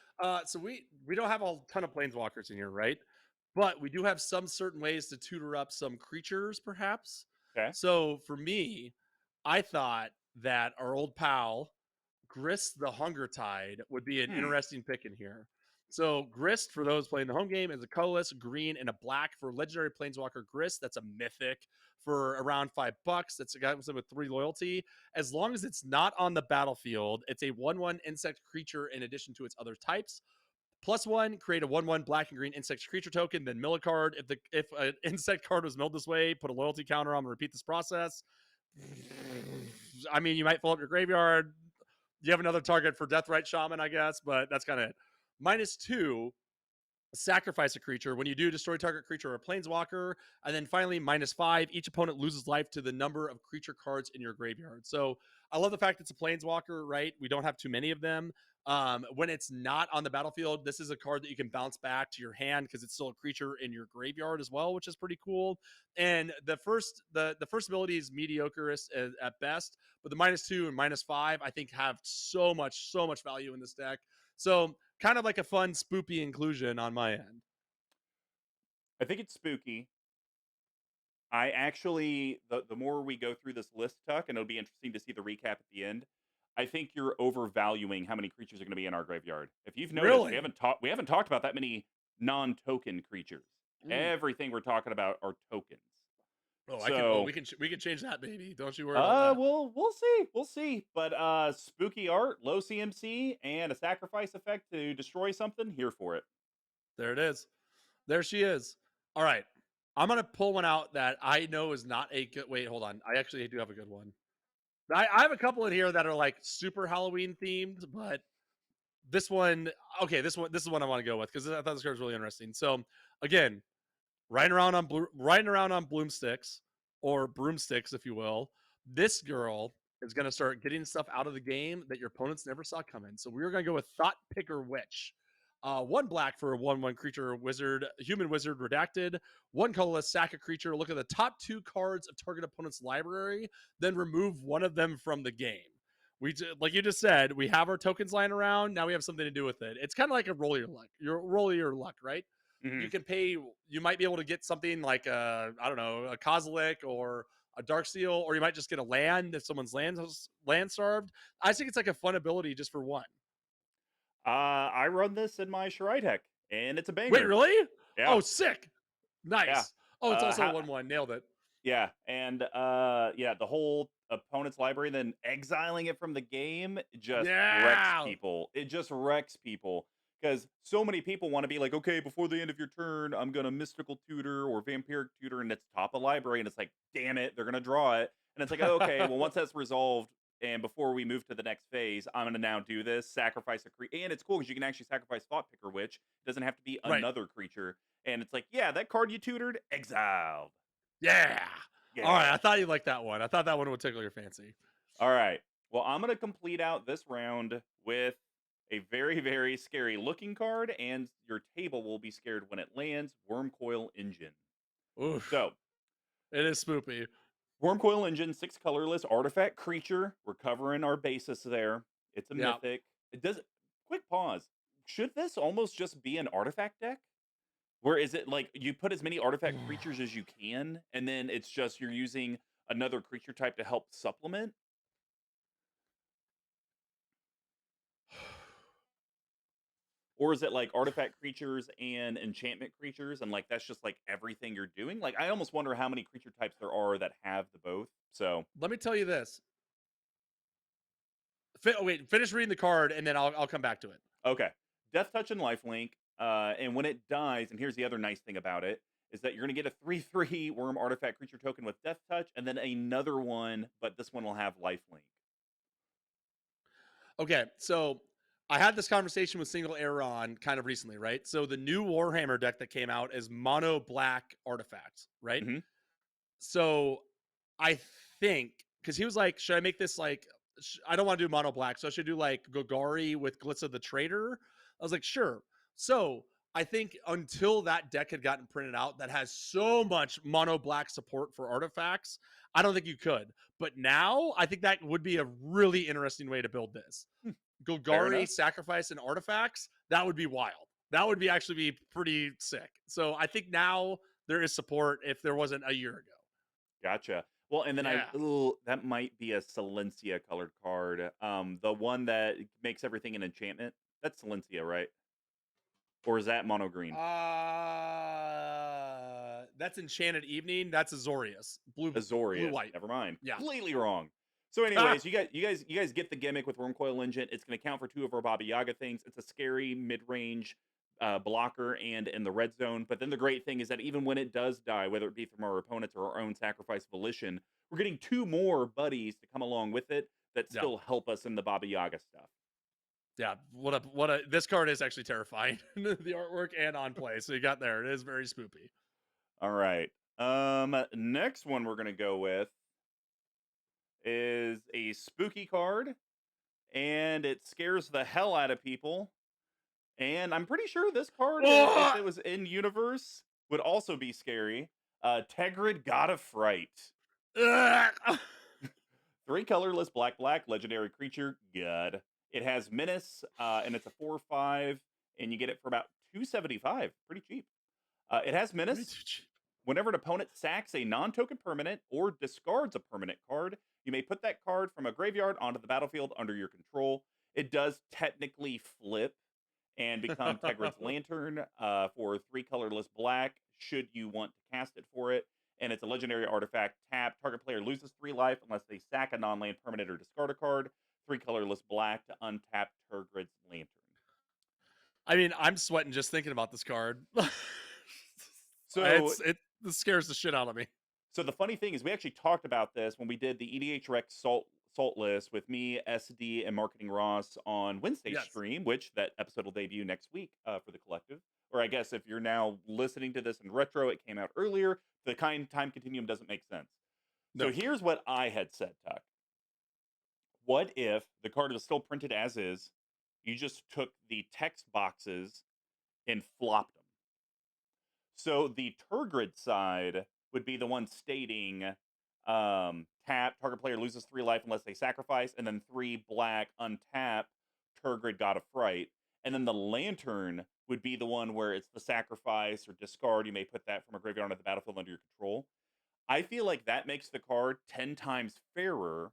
So we don't have a ton of planeswalkers in here, right? But we do have some certain ways to tutor up some creatures, perhaps.
Okay.
So for me, I thought that our old pal Grist the Hunger Tide would be an
Hmm.
interesting pick in here. So Grist, for those playing the home game, is a colorless green and a black for legendary planeswalker Grist. That's a mythic for around $5. That's a guy with 3 loyalty. As long as it's not on the battlefield, it's a 1/1 insect creature in addition to its other types. +1, create a 1/1 black and green insect creature token, then mill a card. If an insect card was milled this way, put a loyalty counter on and repeat this process. I mean, you might fill up your graveyard. You have another target for Deathrite Shaman, I guess, but that's kind of it. -2, sacrifice a creature. When you do, destroy target creature or a planeswalker. And then finally, -5, each opponent loses life to the number of creature cards in your graveyard. So I love the fact it's a planeswalker, right? We don't have too many of them. When it's not on the battlefield, this is a card that you can bounce back to your hand because it's still a creature in your graveyard as well, which is pretty cool. And the first ability is mediocre at best, but the -2 and -5 I think have so much value in this deck. So kind of like a fun spoopy inclusion on my end.
I think it's spooky. I actually, the more we go through this list, Tuck, and it'll be interesting to see the recap at the end. I think you're overvaluing how many creatures are going to be in our graveyard. If you've noticed,
Really?
we haven't talked about that many non-token creatures.
Mm.
Everything we're talking about are tokens.
Oh, I can. Oh,
So,
we can change that, baby. Don't you worry about that.
we'll see. But spooky art, low CMC, and a sacrifice effect to destroy something. Here for it.
There it is. There she is. All right. I'm gonna pull one out that I know is not a good. Wait, hold on. I actually do have a good one. I have a couple in here that are like super Halloween themed, but this one, okay, this is one I want to go with because I thought this card was really interesting. So again, riding around on bloomsticks or broomsticks, if you will. This girl is going to start getting stuff out of the game that your opponents never saw coming. So we're going to go with Thought Picker Witch. One black for a 1/1 creature wizard, human wizard redacted. One colorless, sack a creature. Look at the top 2 cards of target opponent's library, then remove one of them from the game. Like you just said, we have our tokens lying around. Now we have something to do with it. It's kind of like a roll your luck. You're roll your luck, right?
Hmm.
You can pay. You might be able to get something like I don't know, a Kozilek or a Dark Seal, or you might just get a land if someone's land starved. I think it's like a fun ability just for one.
I run this in my Shirai deck, and it's a
Wait,
banger.
really?
Yeah,
Oh, sick.
yeah.
Nice. Oh, it's also a
How
1/1. Nailed it.
Yeah, and yeah, the whole opponent's library, then exiling it from the game just wrecks
Yeah.
people. It just wrecks people because so many people want to be like, okay, before the end of your turn, I'm gonna mystical tutor or vampiric tutor, and it's top of library, and it's like, damn it, they're gonna draw it, and it's like, oh, okay, well, once that's resolved, and before we move to the next phase, I'm gonna now do this, sacrifice a creature, and it's cool because you can actually sacrifice Thought Picker Witch. It doesn't have to be
Right.
another creature, and it's like, yeah, that card you tutored, exiled.
Yeah. All right. I
Yeah.
thought you liked that one. I thought that one would tickle your fancy.
All right. Well, I'm going to complete out this round with a very, very scary looking card, and your table will be scared when it lands. Wormcoil Engine.
Oof.
So,
It is spoopy.
Wormcoil Engine, 6 colorless artifact creature. We're covering our basis there. It's a
Yeah.
mythic. It does. Quick pause. Should this almost just be an artifact deck? Where is it like you put as many artifact creatures as you can, and then it's just you're using another creature type to help supplement? Or is it like artifact creatures and enchantment creatures, and like that's just like everything you're doing? Like I almost wonder how many creature types there are that have the both. So
Let me tell you this. Wait, finish reading the card and then I'll come back to it.
okay, Death Touch and Lifelink, and when it dies, and here's the other nice thing about it is that you're gonna get a 3/3 worm artifact creature token with Death Touch, and then another one, but this one will have Lifelink.
Okay, so I had this conversation with Single Aaron kind of recently, right? So the new Warhammer deck that came out is mono black artifacts, right?
Hmm.
So I think because he was like, should I make this like I don't want to do mono black, so I should do like Gogari with Glitza the Traitor. I was like, sure. So I think until that deck had gotten printed out that has so much mono black support for artifacts, I don't think you could. But now I think that would be a really interesting way to build this.
Fair
Golgari
enough.
sacrifice and artifacts, that would be wild. That would be actually be pretty sick. So I think now there is support if there wasn't a year ago.
Gotcha. Well, and then
Yeah.
that might be a Silencia colored card. The one that makes everything an enchantment. That's Silencia, right? Or is that mono green?
That's Enchanted Evening. That's Azorius. Blue
Azorius.
white.
Never mind.
Yeah.
Completely wrong. So,
Ah,
anyways, you guys get the gimmick with Wormcoil Engine. It's going to count for 2 of our Baba Yaga things. It's a scary mid range blocker and in the red zone. But then the great thing is that even when it does die, whether it be from our opponents or our own sacrifice volition, we're getting 2 more buddies to come along with it that
yeah.
still help us in the Baba Yaga stuff.
Yeah. What a this card is actually terrifying. The artwork and on play. So you got there. It is very spoopy.
All right. Next one we're going to go with is a spooky card, and it scares the hell out of people. And I'm pretty sure this card, if
Oh!
it was in universe, would also be scary. Tegrid, God of Fright.
Ugh!
3 colorless, black, black, legendary creature. God. It has menace, and it's a 4/5, and you get it for about 275. Pretty cheap. It has
Way
menace.
too cheap.
Whenever an opponent sacks a non-token permanent or discards a permanent card, you may put that card from a graveyard onto the battlefield under your control. It does technically flip and become Tegrid's Lantern for 3 colorless black, should you want to cast it for it. And it's a legendary artifact. Tap. Target player loses 3 life unless they sack a non-land permanent or discard a card. 3 colorless black to untap Turgrid's Lantern.
I mean, I'm sweating just thinking about this card.
So
This scares the shit out of me.
So the funny thing is, we actually talked about this when we did the EDH Rec Salt list with me, SD, and Marketing Ross on Wednesday's
Yes.
stream, which that episode will debut next week for the collective. Or I guess if you're now listening to this in retro, it came out earlier. The time continuum doesn't make sense. So
No.
here's what I had said, Tuck. What if the card was still printed as is? You just took the text boxes and flopped them. So the Turgrid side would be the one stating tap, target player loses 3 life unless they sacrifice, and then 3 black, untap, Turgrid, God of Fright. And then the Lantern would be the one where it's the sacrifice or discard. You may put that from a graveyard onto the battlefield under your control. I feel like that makes the card 10 times fairer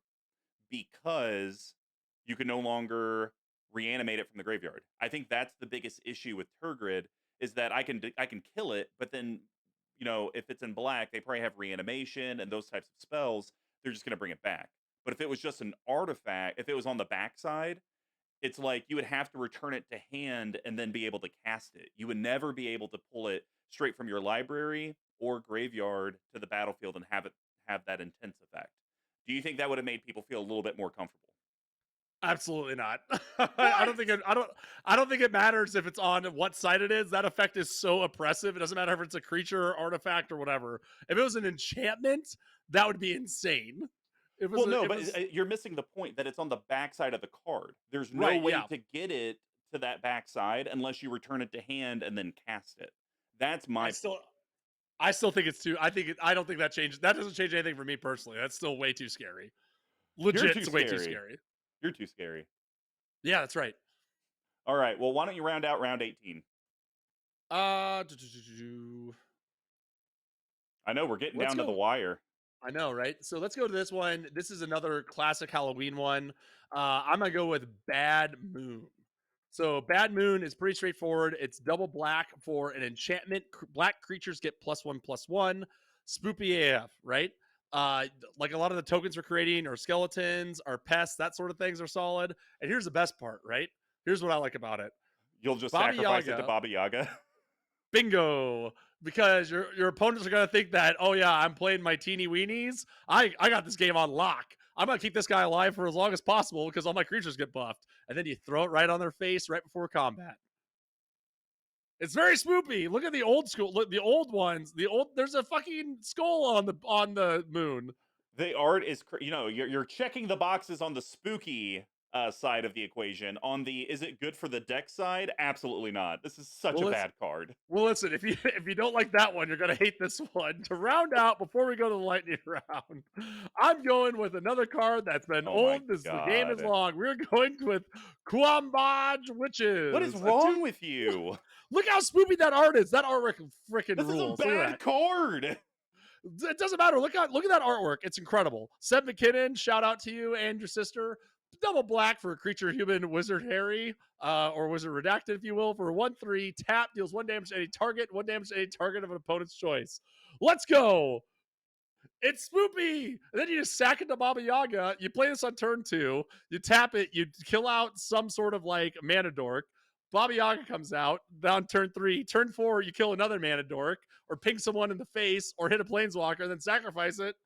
because you can no longer reanimate it from the graveyard. I think that's the biggest issue with Turgrid is that I can kill it, but then if it's in black, they probably have reanimation and those types of spells. They're just going to bring it back. But if it was just an artifact, if it was on the backside, it's like you would have to return it to hand and then be able to cast it. You would never be able to pull it straight from your library or graveyard to the battlefield and have that intense effect. Do you think that would have made people feel a little bit more comfortable?
Absolutely not. I don't
What?
think I don't think it matters if it's on what side it is. That effect is so oppressive. It doesn't matter if it's a creature or artifact or whatever. If it was an enchantment, that would be insane.
Well, no,
It
but
was
you're missing the point that it's on the backside of the card. There's no
right,
way
yeah.
to get it to that backside unless you return it to hand and then cast it. That's
I
my
still
point.
I still think it's too I don't think that changes. That doesn't change anything for me personally. That's still way too scary.
You're
Legit,
too
it's way too
scary.
scary.
You're too scary.
Yeah, that's right.
All right. Well, why don't you round out round 18?
Uh, do, do, do, do.
I know we're getting
Let's
down to the
go.
wire.
I know, right? So let's go to this one. This is another classic Halloween one. I'm gonna go with Bad Moon. So Bad Moon is pretty straightforward. It's double black for an enchantment. Black creatures get +1/+1. Spoopy AF, right? Like a lot of the tokens we're creating are skeletons, are pests, that sort of things are solid. And here's the best part, right? Here's what I like about it.
You'll just
Baba
sacrifice it to
Yaga,
Baba Yaga.
bingo. Because your opponents are gonna think that, oh yeah, I'm playing my teeny weenies. I got this game on lock. I'm gonna keep this guy alive for as long as possible because all my creatures get buffed. And then you throw it right on their face right before combat. It's very spoopy. Look at the old school, look, the old ones. There's a fucking skull on the moon.
The art is, you're checking the boxes on the spooky side of the equation. On the is it good for the deck side? Absolutely not. This is such
Well,
a
let's
bad card.
well listen. If you don't like that one, you're gonna hate this one. To round out before we go to the lightning round, I'm going with another card that's been
Oh my
old as the game is
god.
long. We're going with Quambodge
What is
Witches.
wrong with you?
Look how spoopy that art is. That artwork freaking
This is a
rules. Look at
bad
that.
card.
It doesn't matter. Look at that artwork. It's incredible. Seb McKinnon, shout out to you and your sister. Double black for creature human wizard Harry, or wizard redacted, if you will, for 1/3. Tap deals 1 damage to any target, 1 damage to any target of an opponent's choice. Let's go. It's spoopy. And then you just sack it to Baba Yaga. You play this on turn 2. You tap it. You kill out some sort of like mana dork. Baba Yaga comes out on turn 3. Turn 4, you kill another mana dork or ping someone in the face or hit a planeswalker and then sacrifice it.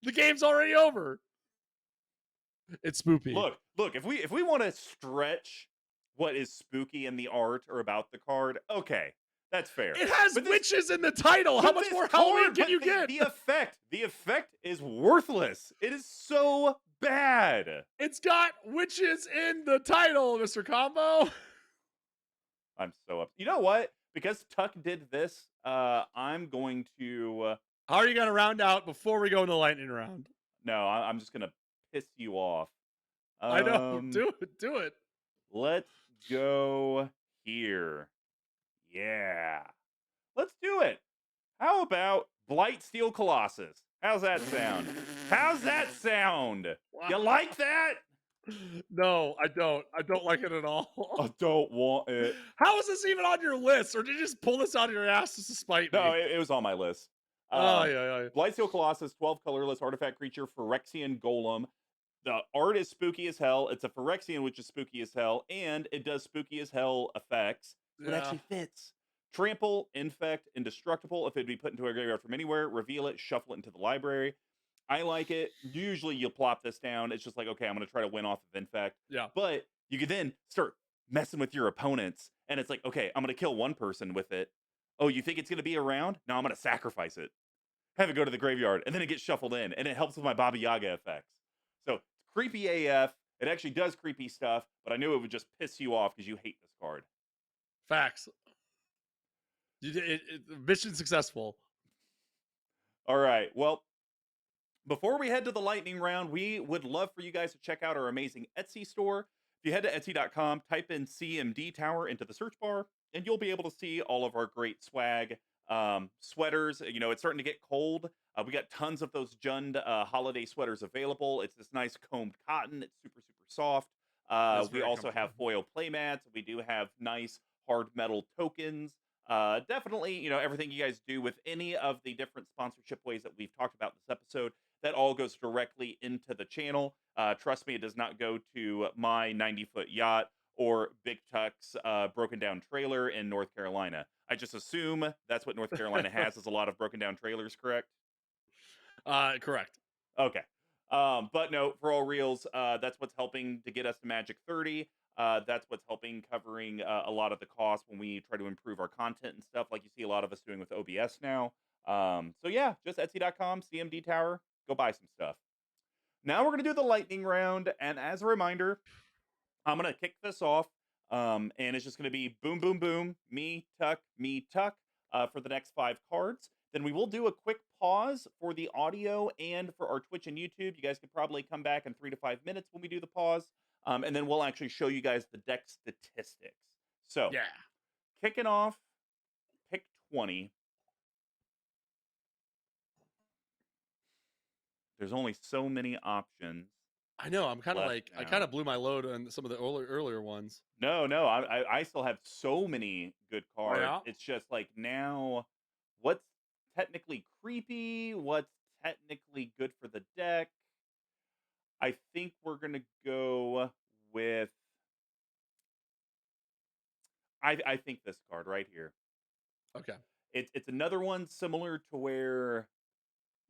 The game's already over. It's spoopy.
Look. If we want to stretch what is spooky in the art or about the card, okay, that's fair.
It has
But
witches in the title. How much more Halloween can you get?
The effect is worthless. It is so bad.
It's got witches in the title, Mr. Combo.
I'm so up. You know what? Because Tuck did this, I'm going to.
How are you going to round out before we go into the lightning round?
No, I'm just gonna piss you off.
I know. Do it.
Let's go here. Yeah. Let's do it. How about Blightsteel Colossus? How's that sound? How's that sound? You like that?
No, I don't. I don't like it at
I
all.
don't want it.
How is this even on your list? Or did you just pull this out of your ass to spite
No,
me?
it was on my list.
Oh, yeah, yeah.
Blightsteel Colossus, 12 colorless artifact creature, Phyrexian Golem. The art is spooky as hell. It's a Phyrexian, which is spooky as hell, and it does spooky as hell effects, so it
Yeah.
actually fits. Trample, infect, indestructible. If it'd be put into a graveyard from anywhere, reveal it, shuffle it into the library. I like it. Usually you'll plop this down. It's just like, okay, I'm going to try to win off of infect.
Yeah.
But you could then start messing with your opponents, and it's like, okay, I'm going to kill one person with it. Oh, you think it's going to be around? No, I'm going to sacrifice it. Have it go to the graveyard, and then it gets shuffled in, and it helps with my Baba Yaga effects. So it's creepy AF. It actually does creepy stuff, but I knew it would just piss you off because you hate this card.
Facts. Mission successful.
All right. Well, before we head to the lightning round, we would love for you guys to check out our amazing Etsy store. If you head to Etsy.com, type in CMD Tower into the search bar, and you'll be able to see all of our great swag, sweaters. You know, it's starting to get cold. We got tons of those Jund holiday sweaters available. It's this nice combed cotton. It's super, super soft.
That's
We
very
also have
comfortable.
foil playmats. We do have nice hard metal tokens. Definitely, you know, everything you guys do with any of the different sponsorship ways that we've talked about in this episode, that all goes directly into the channel. Trust me, it does not go to my 90-foot yacht or BigTuck's broken down trailer in North Carolina. I just assume that's what North Carolina has, is a lot of broken down trailers, correct?
Correct.
Okay. But no, for all reals, that's what's helping to get us to Magic 30. That's what's helping covering a lot of the costs when we try to improve our content and stuff, like you see a lot of us doing with OBS now. So yeah, just Etsy.com, CMD Tower, go buy some stuff. Now we're going to do the lightning round. And as a reminder, I'm going to kick this off. And it's just going to be boom, boom, boom, me, tuck for the next 5 cards. Then we will do a quick pause for the audio and for our Twitch and YouTube. You guys could probably come back in 3 to 5 minutes when we do the pause. And then we'll actually show you guys the deck statistics. So,
Yeah.
kicking off, pick 20. There's only so many options
I know. I'm kind of
left
like, I kind
now.
of blew my load on some of the earlier ones.
No, I still have so many good
Oh,
cards.
yeah.
It's just like now, what's technically creepy? What's technically good for the deck? I think we're gonna go with. I think this card right here.
Okay.
It's another one similar to where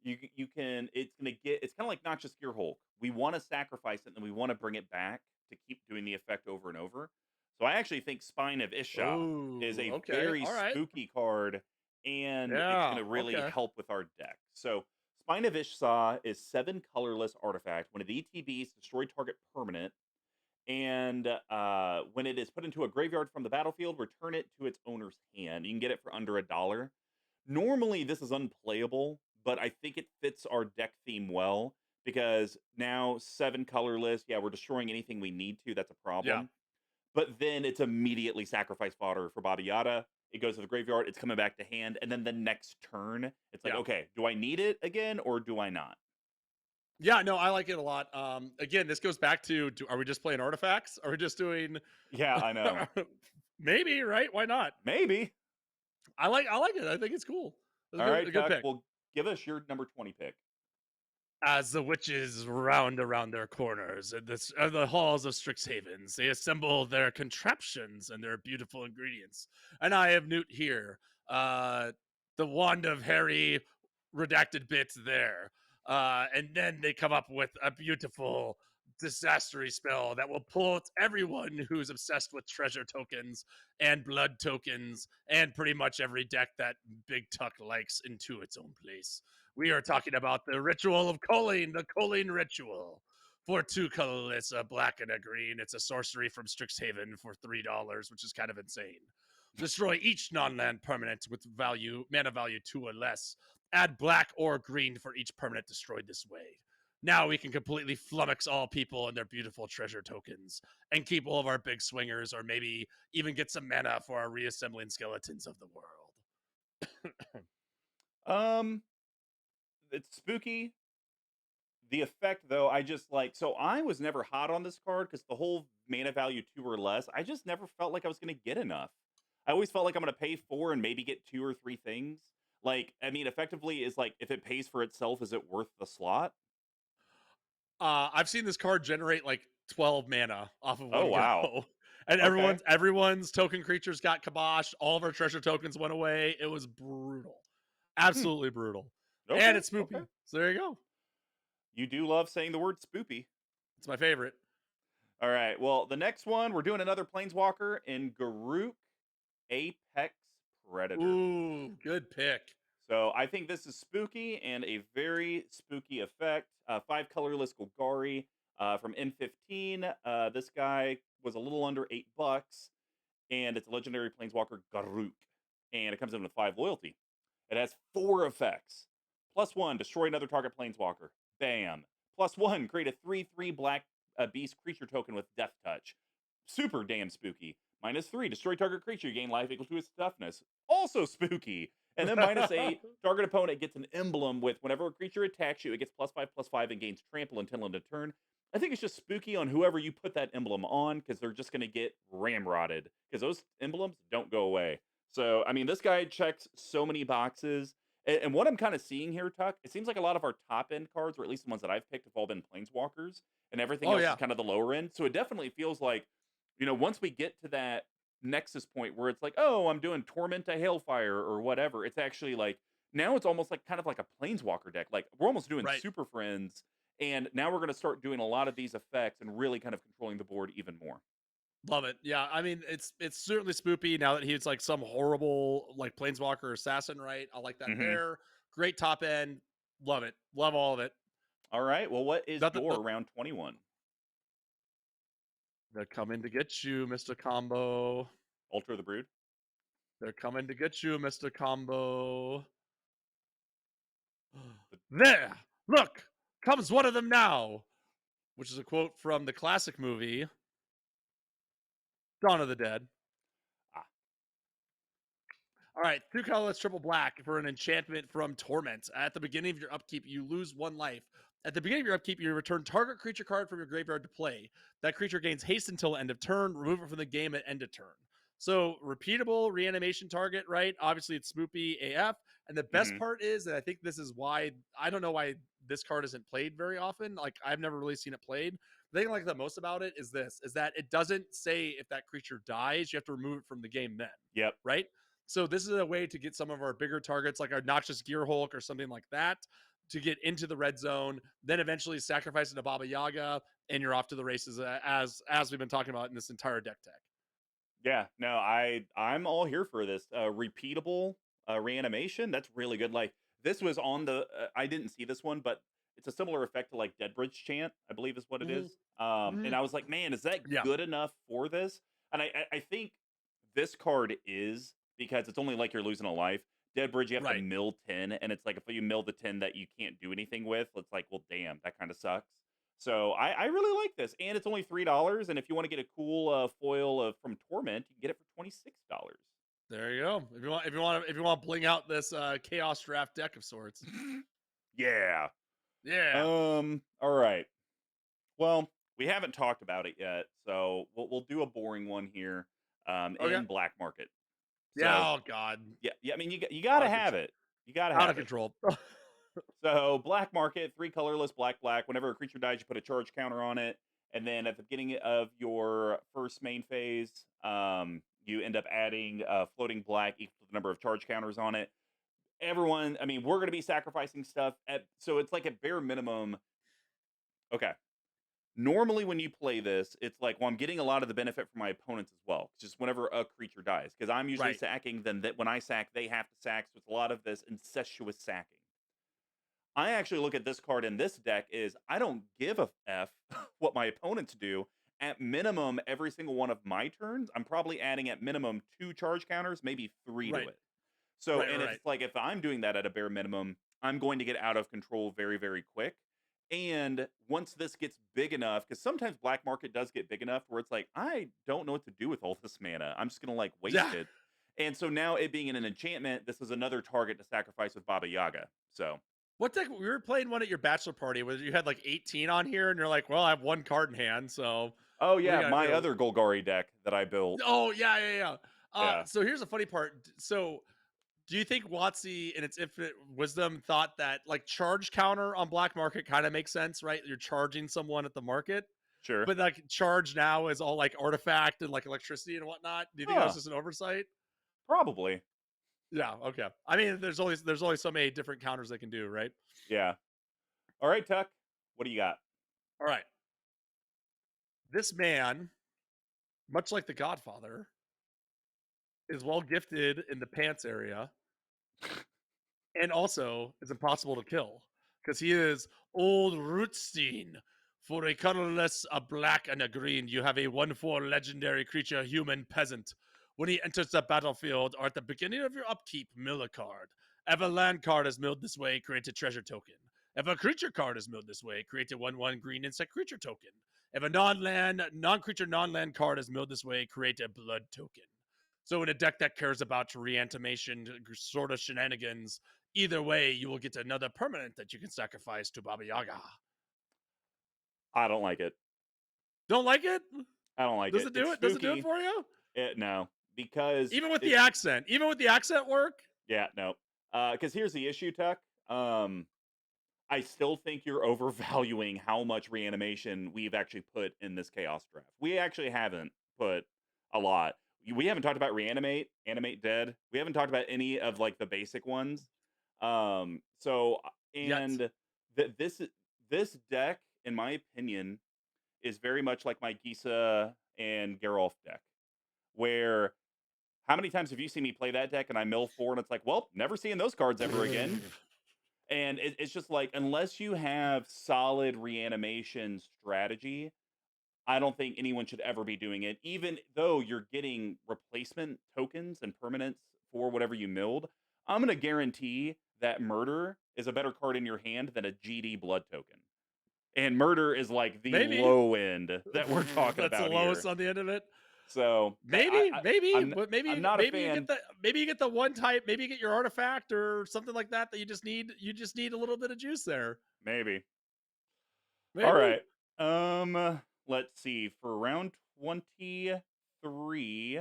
you can. It's gonna get. It's kind of like Noxious Gear Hulk. We want to sacrifice it, and we want to bring it back to keep doing the effect over and over. So I actually think Spine of Isha is
Oh,
a
okay.
very
All right.
spooky card, and it's
Yeah.
going to really
Okay.
help with our deck. So Spine of Isha is 7 colorless artifact. When the ETBs destroy target permanent, and when it is put into a graveyard from the battlefield, return it to its owner's hand. You can get it for under $1. Normally, this is unplayable, but I think it fits our deck theme well because now 7 colorless. Yeah, we're destroying anything we need to. That's a
Yeah.
problem. But then it's immediately sacrifice fodder for Baba Yaga. It goes to the graveyard. It's coming back to hand, and then the next turn, it's like,
Yeah.
okay, do I need it again or do I not?
Yeah. No, I like it a lot. Again, this goes back to, are we just playing artifacts? Are we just doing,
Yeah, I know.
maybe, right? Why not?
Maybe.
I like it. I think it's cool. It's
All right,
a good
Tuck.
pick.
Well, give us your number 20 pick.
As the witches round around their corners in the halls of Strixhaven, they assemble their contraptions and their beautiful ingredients. And I have Newt here, the wand of Harry redacted bits there. And then they come up with a beautiful disastery spell that will pull everyone who's obsessed with treasure tokens and blood tokens and pretty much every deck that Big Tuck likes into its own place. We are talking about the ritual of culling, the culling ritual. For 2 colorless, a black and a green. It's a sorcery from Strixhaven for $3, which is kind of insane. Destroy each non-land permanent with mana value 2 or less. Add black or green for each permanent destroyed this way. Now we can completely flummox all people and their beautiful treasure tokens and keep all of our big swingers, or maybe even get some mana for our reassembling skeletons of the world.
Um, it's spooky. The effect, though, I just like. So I was never hot on this card because the whole mana value 2 or less. I just never felt like I was going to get enough. I always felt like I'm going to pay 4 and maybe get 2 or 3 things. Like, I mean, effectively, is like if it pays for itself, is it worth the slot?
I've seen this card generate like 12 mana off of
Oh
one go.
wow.
And
Okay.
everyone's token creatures got kiboshed. All of our treasure tokens went away. It was brutal.
Hmm.
Absolutely brutal. And
Okay.
it's
Okay.
spoopy. So there you go.
You do love saying the word spoopy.
It's my favorite.
All right. Well, the next one, we're doing another Planeswalker in Garuk Apex Predator.
Ooh, good pick.
So I think this is spooky and a very spooky effect. 5 colorless Golgari from N15. This guy was a little under $8, and it's a legendary Planeswalker Garuk, and it comes in with 5 loyalty. It has 4 effects. +1, destroy another target Planeswalker. Bam. +1, create a 3/3 black beast creature token with Death Touch. Super damn spooky. -3, destroy target creature, you gain life equal to its toughness. Also spooky. And then -8, target opponent gets an emblem with whenever a creature attacks you, it gets +5/+5 and gains trample until end of turn. I think it's just spooky on whoever you put that emblem on because they're just going to get ramrodded because those emblems don't go away. So, I mean, this guy checks so many boxes. And what I'm kind of seeing here, Tuck, it seems like a lot of our top end cards, or at least the ones that I've picked, have all been Planeswalkers, and everything
Oh
else is
yeah.
kind of the lower end. So it definitely feels like, once we get to that nexus point where it's like, oh, I'm doing Torment to Hailfire or whatever, it's actually like, now it's almost like kind of like a Planeswalker deck. Like we're almost doing
Right.
Super Friends, and now we're going to start doing a lot of these effects and really kind of controlling the board even more.
Love it. Yeah, I mean it's certainly spoopy now that he's like some horrible like planeswalker assassin, right? I like that
Hmm.
there. Great top end. Love it. Love all of it.
All right. Well, what is
Nothing
your round 21?
they're coming to get you, Mr. Combo.
Alter the Brood?
They're coming to get you, Mr. Combo.
The-
There, look, comes one of them now, which is a quote from the classic movie Dawn of the Dead.
ah,
All right, 2 colorless triple black for an enchantment from Torment. At the beginning of your upkeep, you lose 1 life. At the beginning of your upkeep, you return target creature card from your graveyard to play. That creature gains haste until end of turn. Remove it from the game at end of turn. So repeatable reanimation target, right? Obviously, it's spoopy AF. And the best
mhm.
part is that I think this is why I don't know why this card isn't played very often. Like I've never really seen it played. The thing I like the most about it is this: is that it doesn't say if that creature dies, you have to remove it from the game then,
Yep.
right? So this is a way to get some of our bigger targets, like our Noxious Gear Hulk or something like that, to get into the red zone. Then eventually sacrifice it to Baba Yaga, and you're off to the races. As we've been talking about in this entire deck tech.
Yeah. No, I'm all here for this. Repeatable reanimation. That's really good. Like this was on the. I didn't see this one, but it's a similar effect to like Dead Bridge Chant, I believe is what it
Mm-hmm.
is. And
Mm-hmm.
I was like, man, is that
Yeah.
good enough for this? And I think this card is because it's only like you're losing a life. Dead Bridge, you have to
Right.
mill 10, and it's like if you mill the 10 that you can't do anything with, it's like, well, damn, that kind of sucks. So I really like this, and it's only $3. And if you want to get a cool foil from Torment, you can get it for $26.
There you go. If you want to bling out this chaos draft deck of sorts.
Yeah.
Yeah.
All right. Well, we haven't talked about it yet, so we'll do a boring one here.
Okay.
In Black Market.
Yeah.
So
Oh God.
yeah, yeah. I mean, you
Out
gotta
of
have
control.
it. You gotta
Out of
have it.
control.
So black market, 3 colorless, black, black. Whenever a creature dies, you put a charge counter on it. And then at the beginning of your first main phase, you end up adding floating black equal to the number of charge counters on it. Everyone, I mean, we're going to be sacrificing stuff. So it's like at bare minimum. Okay. Normally, when you play this, it's like, well, I'm getting a lot of the benefit from my opponents as well. Just whenever a creature dies, because I'm usually
Right.
sacking, then that when I sack, they have to sack. So it's a lot of this incestuous sacking. I actually look at this card in this deck is I don't give a f what my opponents do. At minimum, every single one of my turns, I'm probably adding at minimum 2 charge counters, maybe 3 to
Right.
it. So,
Right.
and
Right.
it's like if I'm doing that at a bare minimum, I'm going to get out of control very, very quick. And once this gets big enough, because sometimes black market does get big enough where it's like, I don't know what to do with all this mana. I'm just gonna like waste
Yeah.
it. And so now it being an enchantment, this is another target to sacrifice with Baba Yaga. So,
What deck? We were playing one at your bachelor party where you had like 18 on here, and you're like, "Well, I have one card in hand, so
oh
what do
yeah,
you got to
my
do?"
other Golgari deck that I built.
Oh yeah, yeah, yeah.
Yeah,
So here's the funny part. So do you think WotC in its infinite wisdom thought that like charge counter on black market kind of makes sense, right? You're charging someone at the market,
sure.
but like charge now is all like artifact and like electricity and whatnot. Do you think that was
Huh,
just an oversight?
probably.
Yeah. Okay. I mean, there's only so many different counters they can do, right?
Yeah. All right, Tuck. What do you got?
All right. This man, much like the Godfather, is well gifted in the pants area and also is impossible to kill because he is old Rootstein. For a colorless, a black, and a green, you have a 1/4 legendary creature, human peasant. When he enters the battlefield or at the beginning of your upkeep, mill a card. If a land card is milled this way, create a treasure token. If a creature card is milled this way, create a 1/1 green insect creature token. If a non-creature, non-land card is milled this way, create a blood token. So in a deck that cares about reanimation sort of shenanigans, either way, you will get another permanent that you can sacrifice to Baba Yaga.
I don't like it.
Don't like it?
I don't like
Does
it.
it do
It's
it? Does it do it
spooky.
for you?
No, because
Even with the accent, work.
yeah, no. Because here's the issue, Tuck. I still think you're overvaluing how much reanimation we've actually put in this chaos draft. We actually haven't put a lot. We haven't talked about reanimate, animate dead. We haven't talked about any of like the basic ones. So
Yet.
and this this deck, in my opinion, is very much like my Gisa and Geralf deck, where how many times have you seen me play that deck and I mill four and it's like, well, never seeing those cards ever again. And it's just like, unless you have solid reanimation strategy, I don't think anyone should ever be doing it, even though you're getting replacement tokens and permanents for whatever you milled. I'm going to guarantee that murder is a better card in your hand than a GD blood token. And murder is like the
Maybe.
low end that we're talking
That's the
about here.
lowest on the end of it.
So
Maybe, maybe,
I'm
but
I'm not a
maybe you get
fan.
the one type, maybe you get your artifact or something like that that you just need a little bit of juice there.
Maybe. All
Maybe.
right. Let's see. For round 23,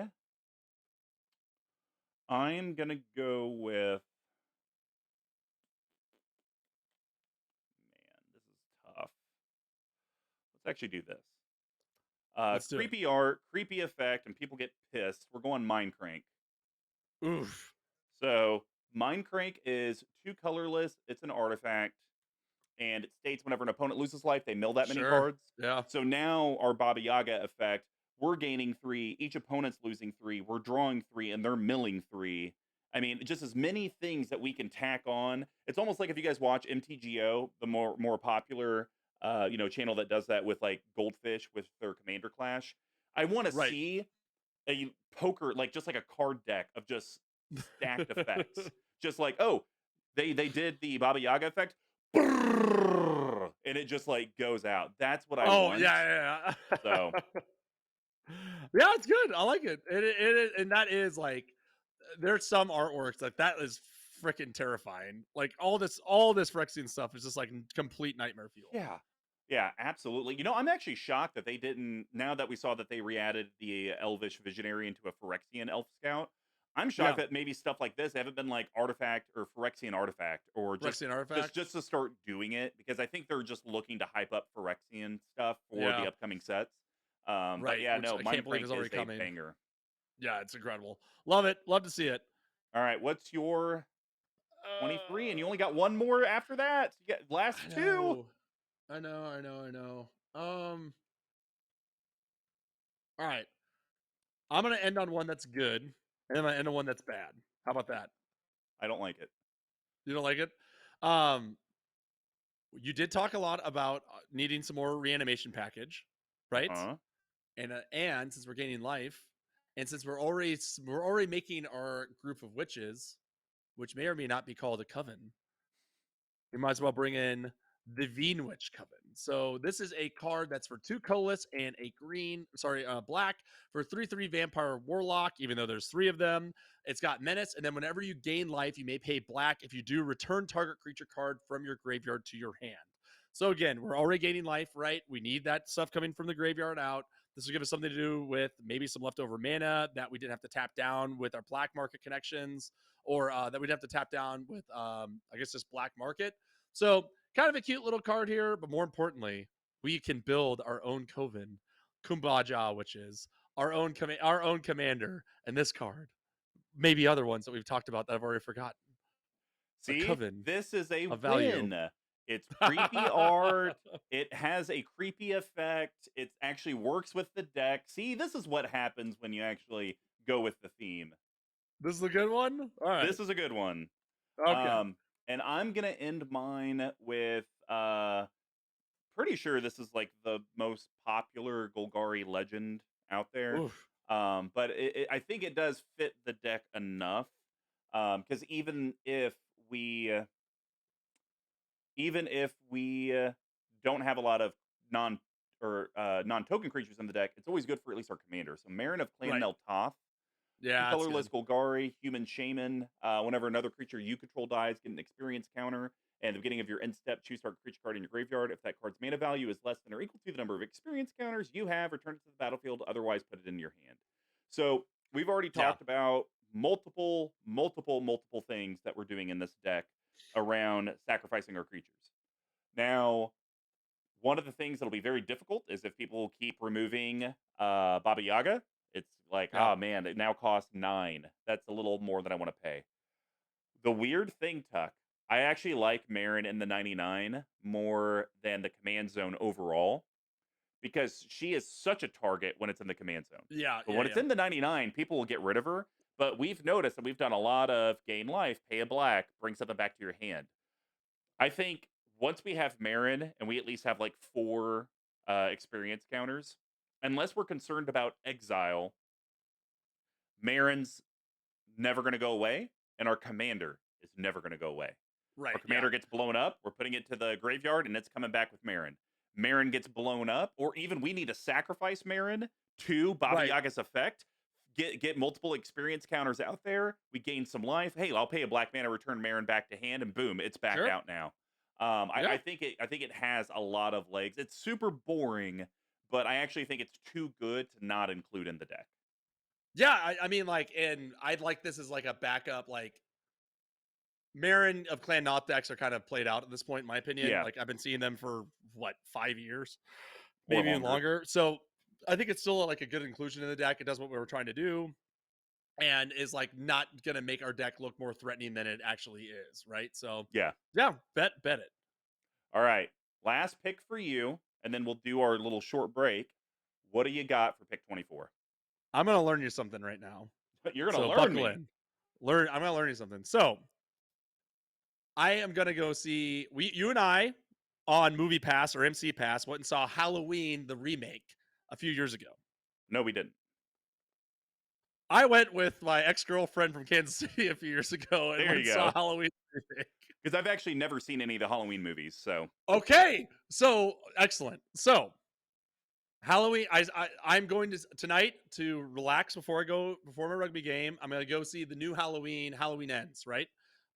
I'm gonna go with. Man, this is tough. Let's actually do this.
Let's do it.
Creepy art, creepy effect, and people get pissed. We're going Mind Crank.
Oof.
So Mind Crank is two colorless. It's an artifact, and it states whenever an opponent loses life, they mill that many
Sure.
cards.
Yeah.
So now our Baba Yaga effect, we're gaining three. Each opponent's losing three. We're drawing three, and they're milling three. I mean, just as many things that we can tack on. It's almost like if you guys watch MTGO, the more popular channel that does that with like Goldfish with their Commander Clash. I want to
Right.
see a poker, like just like a card deck of just stacked effects. Just like, oh, they did the Baba Yaga effect, and it just like goes out. That's what I
Oh
want.
yeah, yeah,
So
yeah. Yeah, it's good. I like it. And that is like there's some artworks like that is freaking terrifying. Like all this Phyrexian stuff is just like complete nightmare fuel.
yeah, yeah, absolutely. I'm actually shocked that they didn't. Now that we saw that they re-added the Elvish Visionary into a Phyrexian Elf Scout, I'm shocked
Yeah,
that maybe stuff like this haven't been like Artifact or Phyrexian Artifact, or just
Phyrexian
just
artifact.
just to start doing it, because I think they're just looking to hype up Phyrexian stuff for the
Yeah,
upcoming sets. But
right.
yeah,
Which
no,
I can't
Mind
believe
Crank
is
is
already
a
coming.
banger.
Yeah, it's incredible. Love it. Love to see it.
All right, what's your 23? And you only got
Uh,
one more after that. You get
I
last two.
know. I know. I know. I know. All right. I'm gonna end on one that's good, and then I'm gonna end on one that's bad. How about that?
I don't like it.
You don't like it? Um, you did talk a lot about needing some more reanimation package, right?
Uh-huh.
And since we're gaining life, and since we're already making our group of witches, which may or may not be called a coven, we might as well bring in the Veenwich Coven. So this is a card that's for 2 colorless and a black for 3/3 vampire warlock. Even though there's 3 of them, it's got menace, and then whenever you gain life, you may pay black. If you do, return target creature card from your graveyard to your hand. So again, we're already gaining life, right? We need that stuff coming from the graveyard out. This will give us something to do with maybe some leftover mana that we didn't have to tap down with our black market connections, or that we'd have to tap down with, I guess, just black market. So kind of a cute little card here, but more importantly, we can build our own coven, Kumbaja, which is our own commander. And this card, maybe other ones that we've talked about that I've already forgotten. A
See,
coven
this is a
of value.
win. It's creepy art. It has a creepy effect. It actually works with the deck. See, this is what happens when you actually go with the theme.
This is a good one. All right.
This is a good one.
Okay.
And I'm gonna end mine with pretty sure this is like the most popular Golgari legend out there.
Oof.
But I think it does fit the deck enough. Because we even if we don't have a lot of non-token creatures in the deck, it's always good for at least our commander. So Marin of Clan
Right.
Neltoth, two
Yeah, that's
colorless
good.
Golgari, human shaman. Whenever another creature you control dies, get an experience counter. And at the beginning of your end step, choose target creature card in your graveyard. If that card's mana value is less than or equal to the number of experience counters you have, return it to the battlefield. Otherwise, put it in your hand. So we've already
Yeah.
talked about multiple things that we're doing in this deck around sacrificing our creatures. Now, one of the things that'll be very difficult is if people keep removing Baba Yaga. It's like,
Yeah.
oh man, it now costs 9. That's a little more than I want to pay. The weird thing, Tuck, I actually like Marin in the 99 more than the command zone overall because she is such a target when it's in the command zone.
Yeah.
But
Yeah.
when it's
Yeah.
in the 99, people will get rid of her. But we've noticed, and we've done a lot of gain life, pay a black, bring something back to your hand. I think once we have Marin and we at least have like 4 experience counters, unless we're concerned about exile, Marin's never going to go away, and our commander is never going to go away. Our
Right. Yeah.
commander gets blown up, we're putting it to the graveyard, and it's coming back with Marin. Marin gets blown up, or even we need to sacrifice Marin to Baba
Right.
Yaga's effect. Get multiple experience counters out there. We gain some life. Hey, I'll pay a black mana, return Marin back to hand, and boom, it's back
Sure.
out now.
Yeah.
I think it has a lot of legs. It's super boring, but I actually think it's too good to not include in the deck.
Yeah. I mean, like, and I'd like this as like a backup, like Marin of Clan Not decks are kind of played out at this point, in my opinion.
Yeah,
Like I've been seeing them for what, 5 years,
or
maybe even
longer.
longer. So I think it's still like a good inclusion in the deck. It does what we were trying to do, and is like not gonna make our deck look more threatening than it actually is, right? So
Yeah.
yeah, bet it.
All right. Last pick for you, and then we'll do our little short break. What do you got for pick 24?
I'm gonna learn you something right now.
You're going
So
to learn
buckle
me.
in. I'm gonna learn you something. So I am gonna go see you and I on Movie Pass or MC Pass went and saw Halloween the remake a few years ago.
No, we didn't.
I went with my ex-girlfriend from Kansas City a few years ago and
There
went
you
and saw
go.
Halloween remake.
Because I've actually never seen any of the Halloween movies. So,
Okay, so excellent. So Halloween, I'm going to tonight to relax before my rugby game. I'm going to go see the new Halloween Ends, right?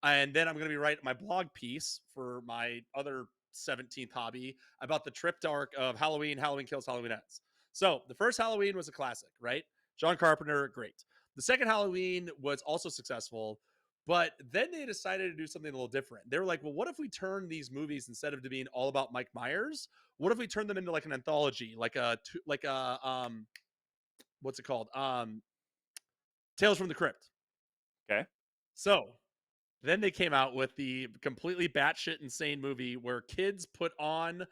And then I'm going to be writing my blog piece for my other 17th hobby about the trip arc of Halloween Kills, Halloween Ends. So the first Halloween was a classic, right? John Carpenter, great. The second Halloween was also successful, but then they decided to do something a little different. They were like, well, what if we turn these movies instead of to being all about Mike Myers? What if we turn them into like an anthology, like a what's it called? Tales from the Crypt.
okay.
So then they came out with the completely batshit insane movie where kids put on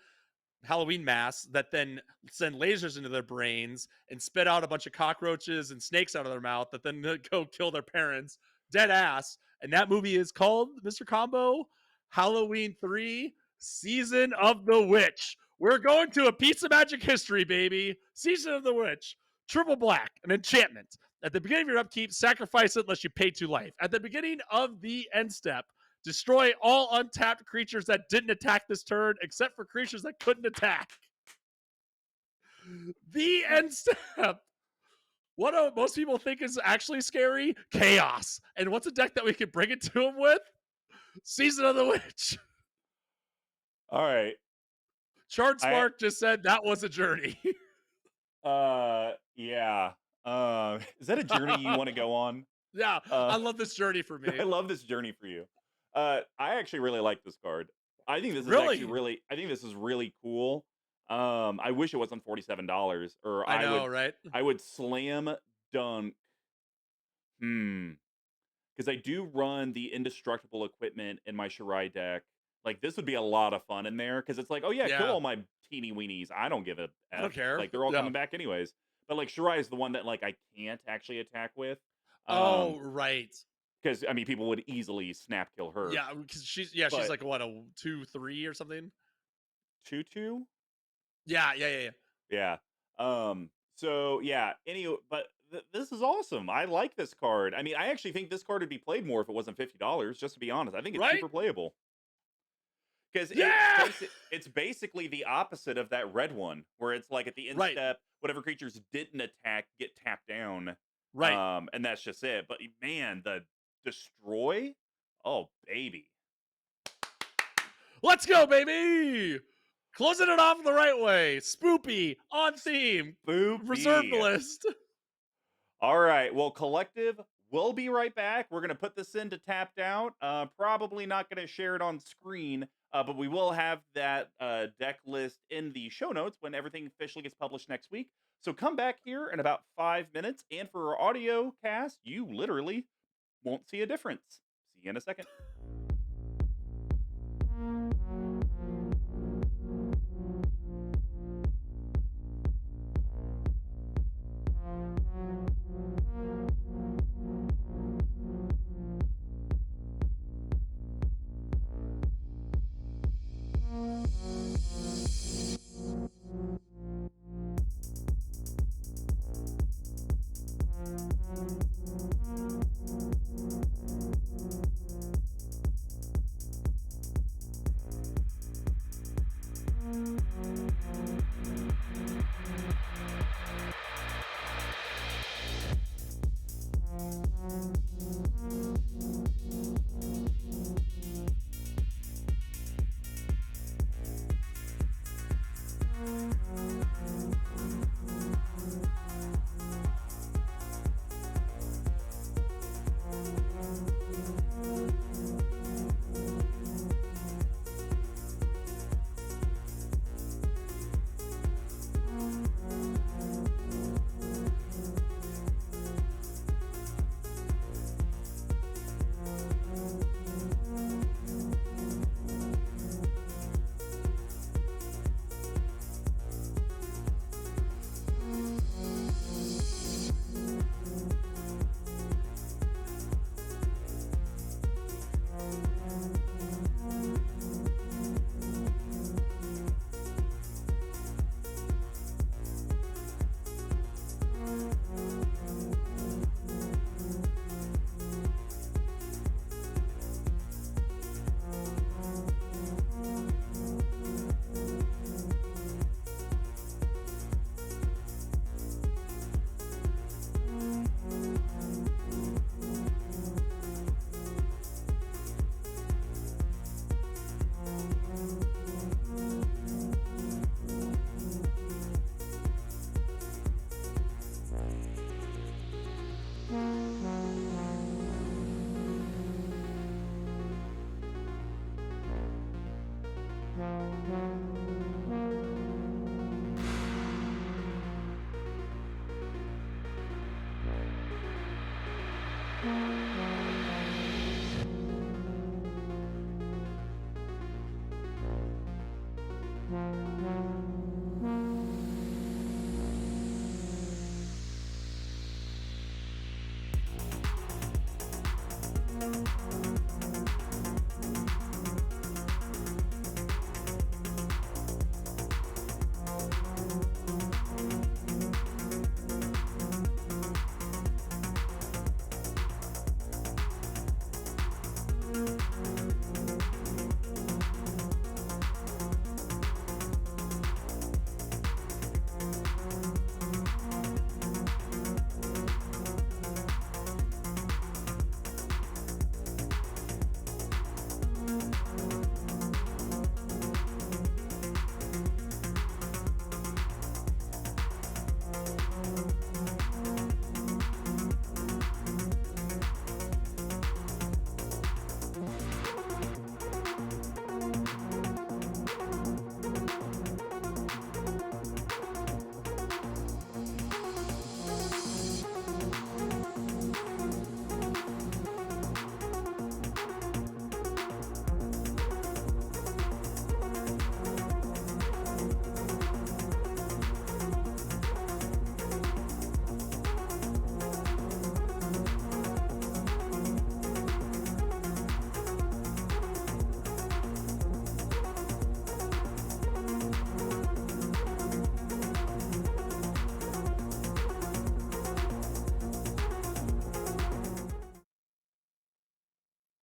Halloween masks that then send lasers into their brains and spit out a bunch of cockroaches and snakes out of their mouth that then go kill their parents. Dead ass. And that movie is called, Mr. Combo, Halloween 3 Season of the Witch. We're going to a piece of magic history, baby. Season of the Witch. Triple black, an enchantment. At the beginning of your upkeep, sacrifice it unless you pay 2 life. At the beginning of the end step, Destroy all untapped creatures that didn't attack this turn, except for creatures that couldn't attack. The end step. What do most people think is actually scary? Chaos. And what's a deck that we can bring it to them with? Season of the Witch.
All right.
Chart Spark just said that was a journey.
Yeah. Is that a journey you want to go on?
Yeah, I love this journey for me.
I love this journey for you. I actually really like this card. I think this is
Really?
actually really. I think this is really cool. I wish it wasn't $47, or
I know, right?
I would slam dunk. Because I do run the indestructible equipment in my Shirai deck. Like this would be a lot of fun in there because it's like, oh yeah, kill all my teeny weenies. I don't give a
I don't
F.
care.
Like they're all
Yeah.
coming back anyways. But like Shirai is the one that like I can't actually attack with.
Oh, right.
Because I mean, people would easily snap kill her.
Yeah, because she's
But-
like what, a 2/3 or something?
2/2.
Yeah.
Yeah. So yeah. Anyway, but this is awesome. I like this card. I mean, I actually think this card would be played more if it wasn't $50. Just to be honest, I think it's
Right?
super playable. Because
Yeah!
it's basically the opposite of that red one, where it's like at the end
Right.
step, whatever creatures didn't attack get tapped down.
Right.
And that's just it. But man, the destroy, oh baby.
Let's go, baby! Closing it off the right way. Spoopy, on theme,
Boopy.
reserved list.
All right. Well, collective, we'll be right back. We're going to put this in to tapped out. Probably not going to share it on screen, but we will have that deck list in the show notes when everything officially gets published next week. So come back here in about 5 minutes. And for our audio cast, you literally won't see a difference. See you in a second.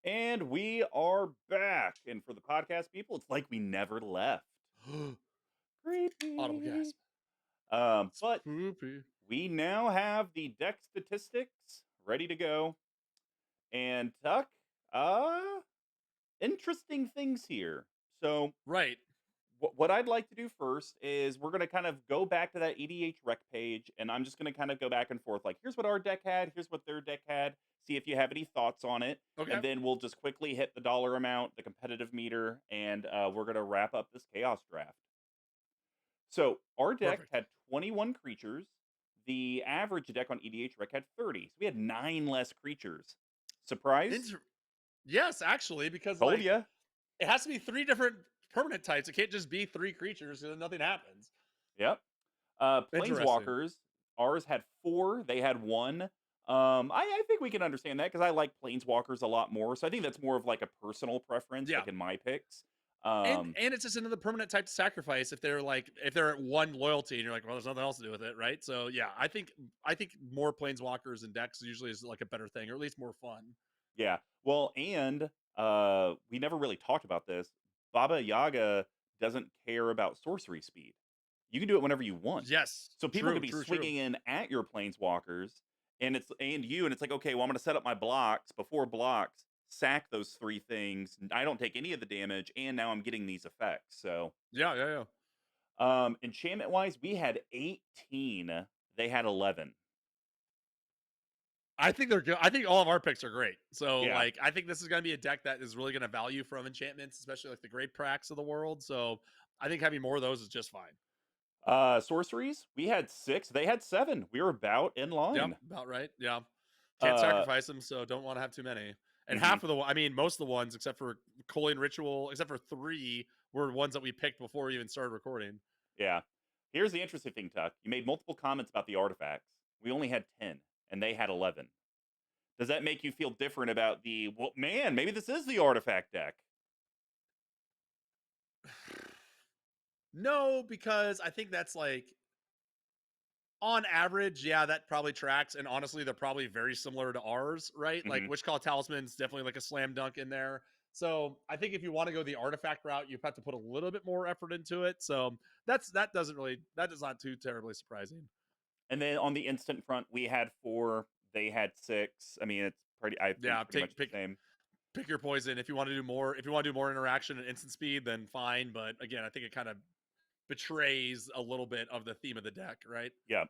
And we are back. And for the podcast people, it's like we never left.
Audible
Creepy.
gasp.
But
Spoopy.
we now have the deck statistics ready to go. And Tuck, interesting things here. So
Right.
what I'd like to do first is we're going to kind of go back to that EDH rec page, and I'm just going to kind of go back and forth. Like, here's what our deck had, here's what their deck had. See if you have any thoughts on it,
Okay.
and then we'll just quickly hit the dollar amount, the competitive meter, and we're going to wrap up this chaos draft. So our deck
Perfect.
had 21 creatures. The average deck on EDH rec had 30, so we had 9 less creatures. Surprised?
Inter- yes, actually, because
Told
like
you.
it has to be 3 different permanent types. It can't just be 3 creatures and then nothing happens.
Yep.
Interesting.
Planeswalkers, ours had 4, they had 1. I think we can understand that because I like Planeswalkers a lot more. So I think that's more of like a personal preference,
Yeah.
like in my picks.
And it's just another permanent type to sacrifice if they're at 1 loyalty and you're like, well, there's nothing else to do with it, right? So yeah, I think more planeswalkers and decks usually is like a better thing, or at least more fun.
Yeah. Well, and we never really talked about this. Baba Yaga doesn't care about sorcery speed. You can do it whenever you want.
Yes.
So people
True,
could be
true, true.
swinging in at your planeswalkers, and it's like, okay, well, I'm going to set up my blocks before blocks, sack those 3 things. And I don't take any of the damage, and now I'm getting these effects. So,
Yeah, yeah, yeah.
enchantment wise, we had 18. They had 11.
I think they're good. I think all of our picks are great. So
Yeah.
like I think this is gonna be a deck that is really gonna value from enchantments, especially like the great pracs of the world. So I think having more of those is just fine.
Sorceries, we had 6. They had 7. We were about in
Yep,
line.
about right. Yeah. Can't
Uh,
sacrifice them, so don't want to have too many. And
mhm.
half of the, I mean, most of the ones, except for Colleen Ritual, except for 3, were ones that we picked before we even started recording.
Yeah. Here's the interesting thing, Tuck. You made multiple comments about the artifacts. We only had 10, and they had 11. Does that make you feel different about well, man, maybe this is the artifact deck?
No, because I think that's like on average, yeah, that probably tracks. And honestly, they're probably very similar to ours, right? Like
Hmm.
Witch Call Talisman's definitely like a slam dunk in there. So I think if you want to go the artifact route, you have to put a little bit more effort into it. So that is not too terribly surprising.
And then on the instant front, we had 4, they had 6. I mean, I think,
Yeah,
pretty much the same.
pick your poison. If you want to do more, if you want to do more interaction and instant speed, then fine. But again, I think it kind of betrays a little bit of the theme of the deck, right?
Yeah.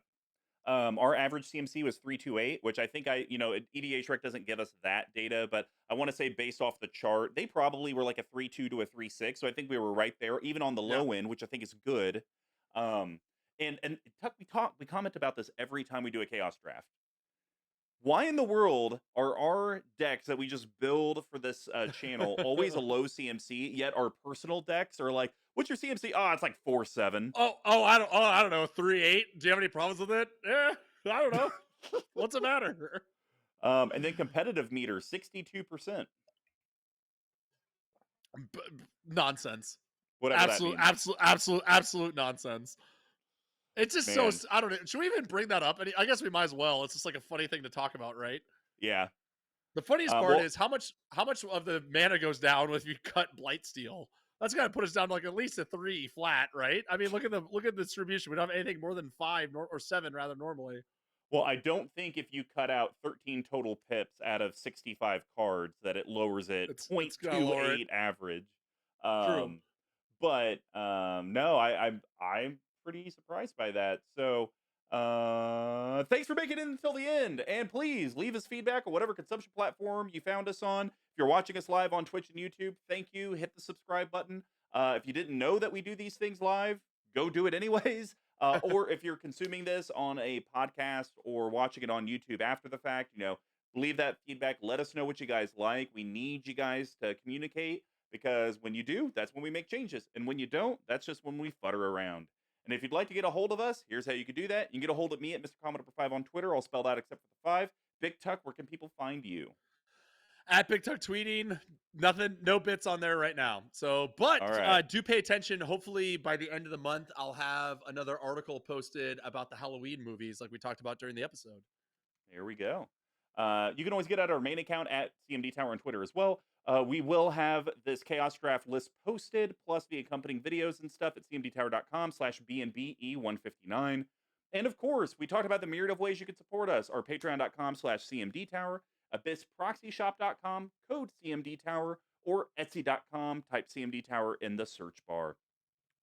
Our average CMC was 328, which I think EDH Rec doesn't give us that data, but I want to say based off the chart, they probably were like a 3.2 to a 3.6. So I think we were right there, even on the
Yeah.
low end, which I think is good. Um, and Tuck, we comment about this every time we do a chaos draft. Why in the world are our decks that we just build for this channel always a low CMC, yet our personal decks are like, what's your CMC? Oh, it's like 4.7.
I don't know. 3.8. Do you have any problems with it? Yeah, I don't know. What's the matter?
And then competitive meter 62%.
Nonsense.
Whatever that means.
Absolute nonsense. It's just so
Man,
I don't know. Should we even bring that up? I guess we might as well. It's just like a funny thing to talk about, right?
yeah.
The funniest part
Well,
is how much of the mana goes down if you cut Blightsteel. That's got to put us down to like at least a 3 flat, right? I mean, look at the distribution. We don't have anything more than 5 or 7 rather normally.
I don't think if you cut out 13 total pips out of 65 cards that it lowers it
It's gonna lower it.
0.28 average.
True.
Um, but no, I'm pretty surprised by that. So thanks for making it until the end, and please leave us feedback on whatever consumption platform you found us on. If you're watching us live on Twitch and YouTube, thank you. Hit the subscribe button. If you didn't know that we do these things live, go do it anyways. Or if you're consuming this on a podcast or watching it on YouTube after the fact, leave that feedback. Let us know what you guys like. We need you guys to communicate, because when you do, that's when we make changes. And when you don't, that's just when we futter around. And if you'd like to get a hold of us, here's how you can do that. You can get a hold of me at Mr. Commodore 5 on Twitter, all spelled out except for the 5. BigTuck, where can people find you?
At BigTuck tweeting, nothing, no bits on there right now. So,
All
but
right.
do pay attention. Hopefully, by the end of the month, I'll have another article posted about the Halloween movies, like we talked about during the episode.
There we go. You can always get at our main account at CMD Tower on Twitter as well. We will have this Chaos Draft list posted, plus the accompanying videos and stuff at cmdtower.com/BNBE159. And of course, we talked about the myriad of ways you can support us. Our patreon.com/CMD Tower, abyssproxyshop.com, code CMD Tower, or etsy.com, type CMD Tower in the search bar.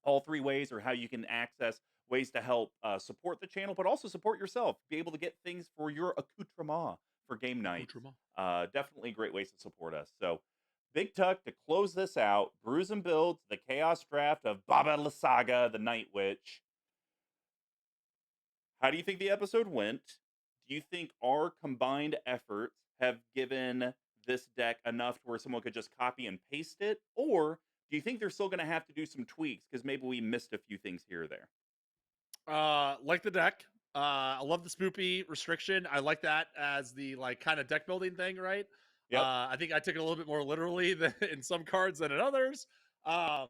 All three ways are how you can access ways to help support the channel, but also support yourself. Be able to get things for your accoutrement for game nights.
Accoutrement.
Definitely great ways to support us. So, BigTuck, to close this out, Brews and Builds, the Chaos Draft of Baba Lysaga, the Night Witch. How do you think the episode went? Do you think our combined efforts have given this deck enough to where someone could just copy and paste it? Or do you think they're still going to have to do some tweaks because maybe we missed a few things here or there?
Like the deck. I love the spoopy restriction. I like that as the like kind of deck building thing, right?
Yep.
I think I took it a little bit more literally than in some cards than in others. Um,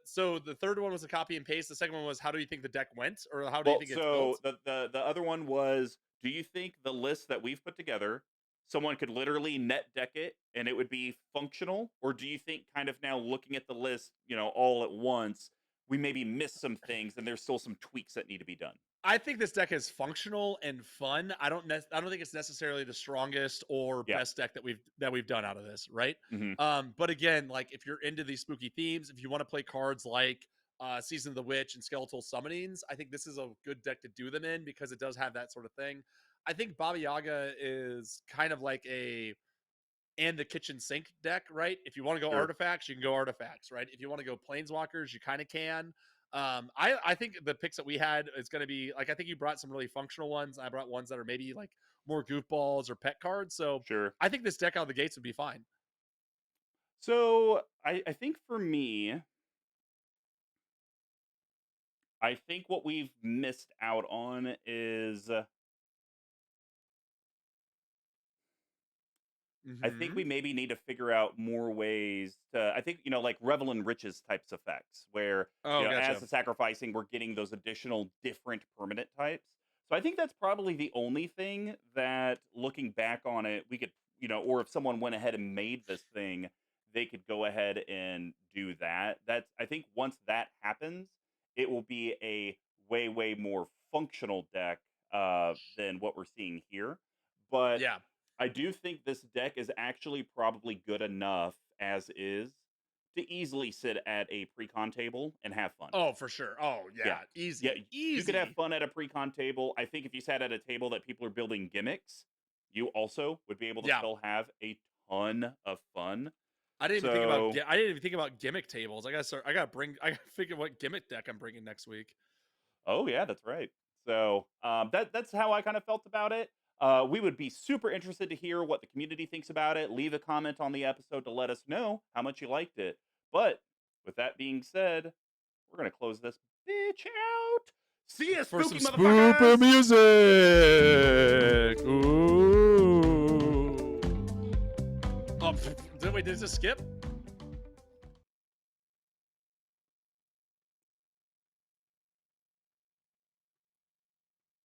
so the third one was a copy and paste. The second one was how do you think the deck went, or how do you
Well,
think it's
so
built?
the other one was, do you think the list that we've put together, someone could literally net deck it and it would be functional? Or do you think kind of now looking at the list, all at once, we maybe missed some things and there's still some tweaks that need to be done?
I think this deck is functional and fun. I don't think it's necessarily the strongest or
Yeah.
best deck that we've done out of this, right?
Hmm.
But again, like if you're into these spooky themes, if you want to play cards like Season of the Witch and Skeletal Summonings, I think this is a good deck to do them in because it does have that sort of thing. I think Baba Yaga is kind of like a and the kitchen sink deck, right? If you want to go
Sure.
artifacts, you can go artifacts, right? If you want to go planeswalkers, you kind of can. I think the picks that we had is going to be like I think you brought some really functional ones. I brought ones that are maybe like more goofballs or pet cards. So
Sure.
I think this deck out of the gates would be fine.
So I think for me, I think what we've missed out on is I think
Mm-hmm.
we maybe need to figure out more ways to. I think like Revel in Riches types effects, where
Oh,
as
gotcha.
the sacrificing, we're getting those additional different permanent types. So I think that's probably the only thing that, looking back on it, we could or if someone went ahead and made this thing, they could go ahead and do that. That's I think once that happens, it will be a way more functional deck than what we're seeing here. But
Yeah.
I do think this deck is actually probably good enough as is to easily sit at a pre-con table and have fun.
Oh, for sure. Oh,
Yeah.
yeah.
Yeah,
Easy.
you could have
Easy.
fun at a pre-con table. I think if you sat at a table that people are building gimmicks, you also would be able to
Yeah.
still have a ton of fun.
I didn't even think about
So,
I didn't even think about gimmick tables. I gotta figure what gimmick deck I'm bringing next week.
oh yeah, that's right. So that's how I kind of felt about it. We would be super interested to hear what the community thinks about it. Leave a comment on the episode to let us know how much you liked it. But with that being said, we're gonna close this bitch out. See ya,
For some
spooky
spooper
motherfuckers!
music. Ooh. Oh, wait, did it just skip?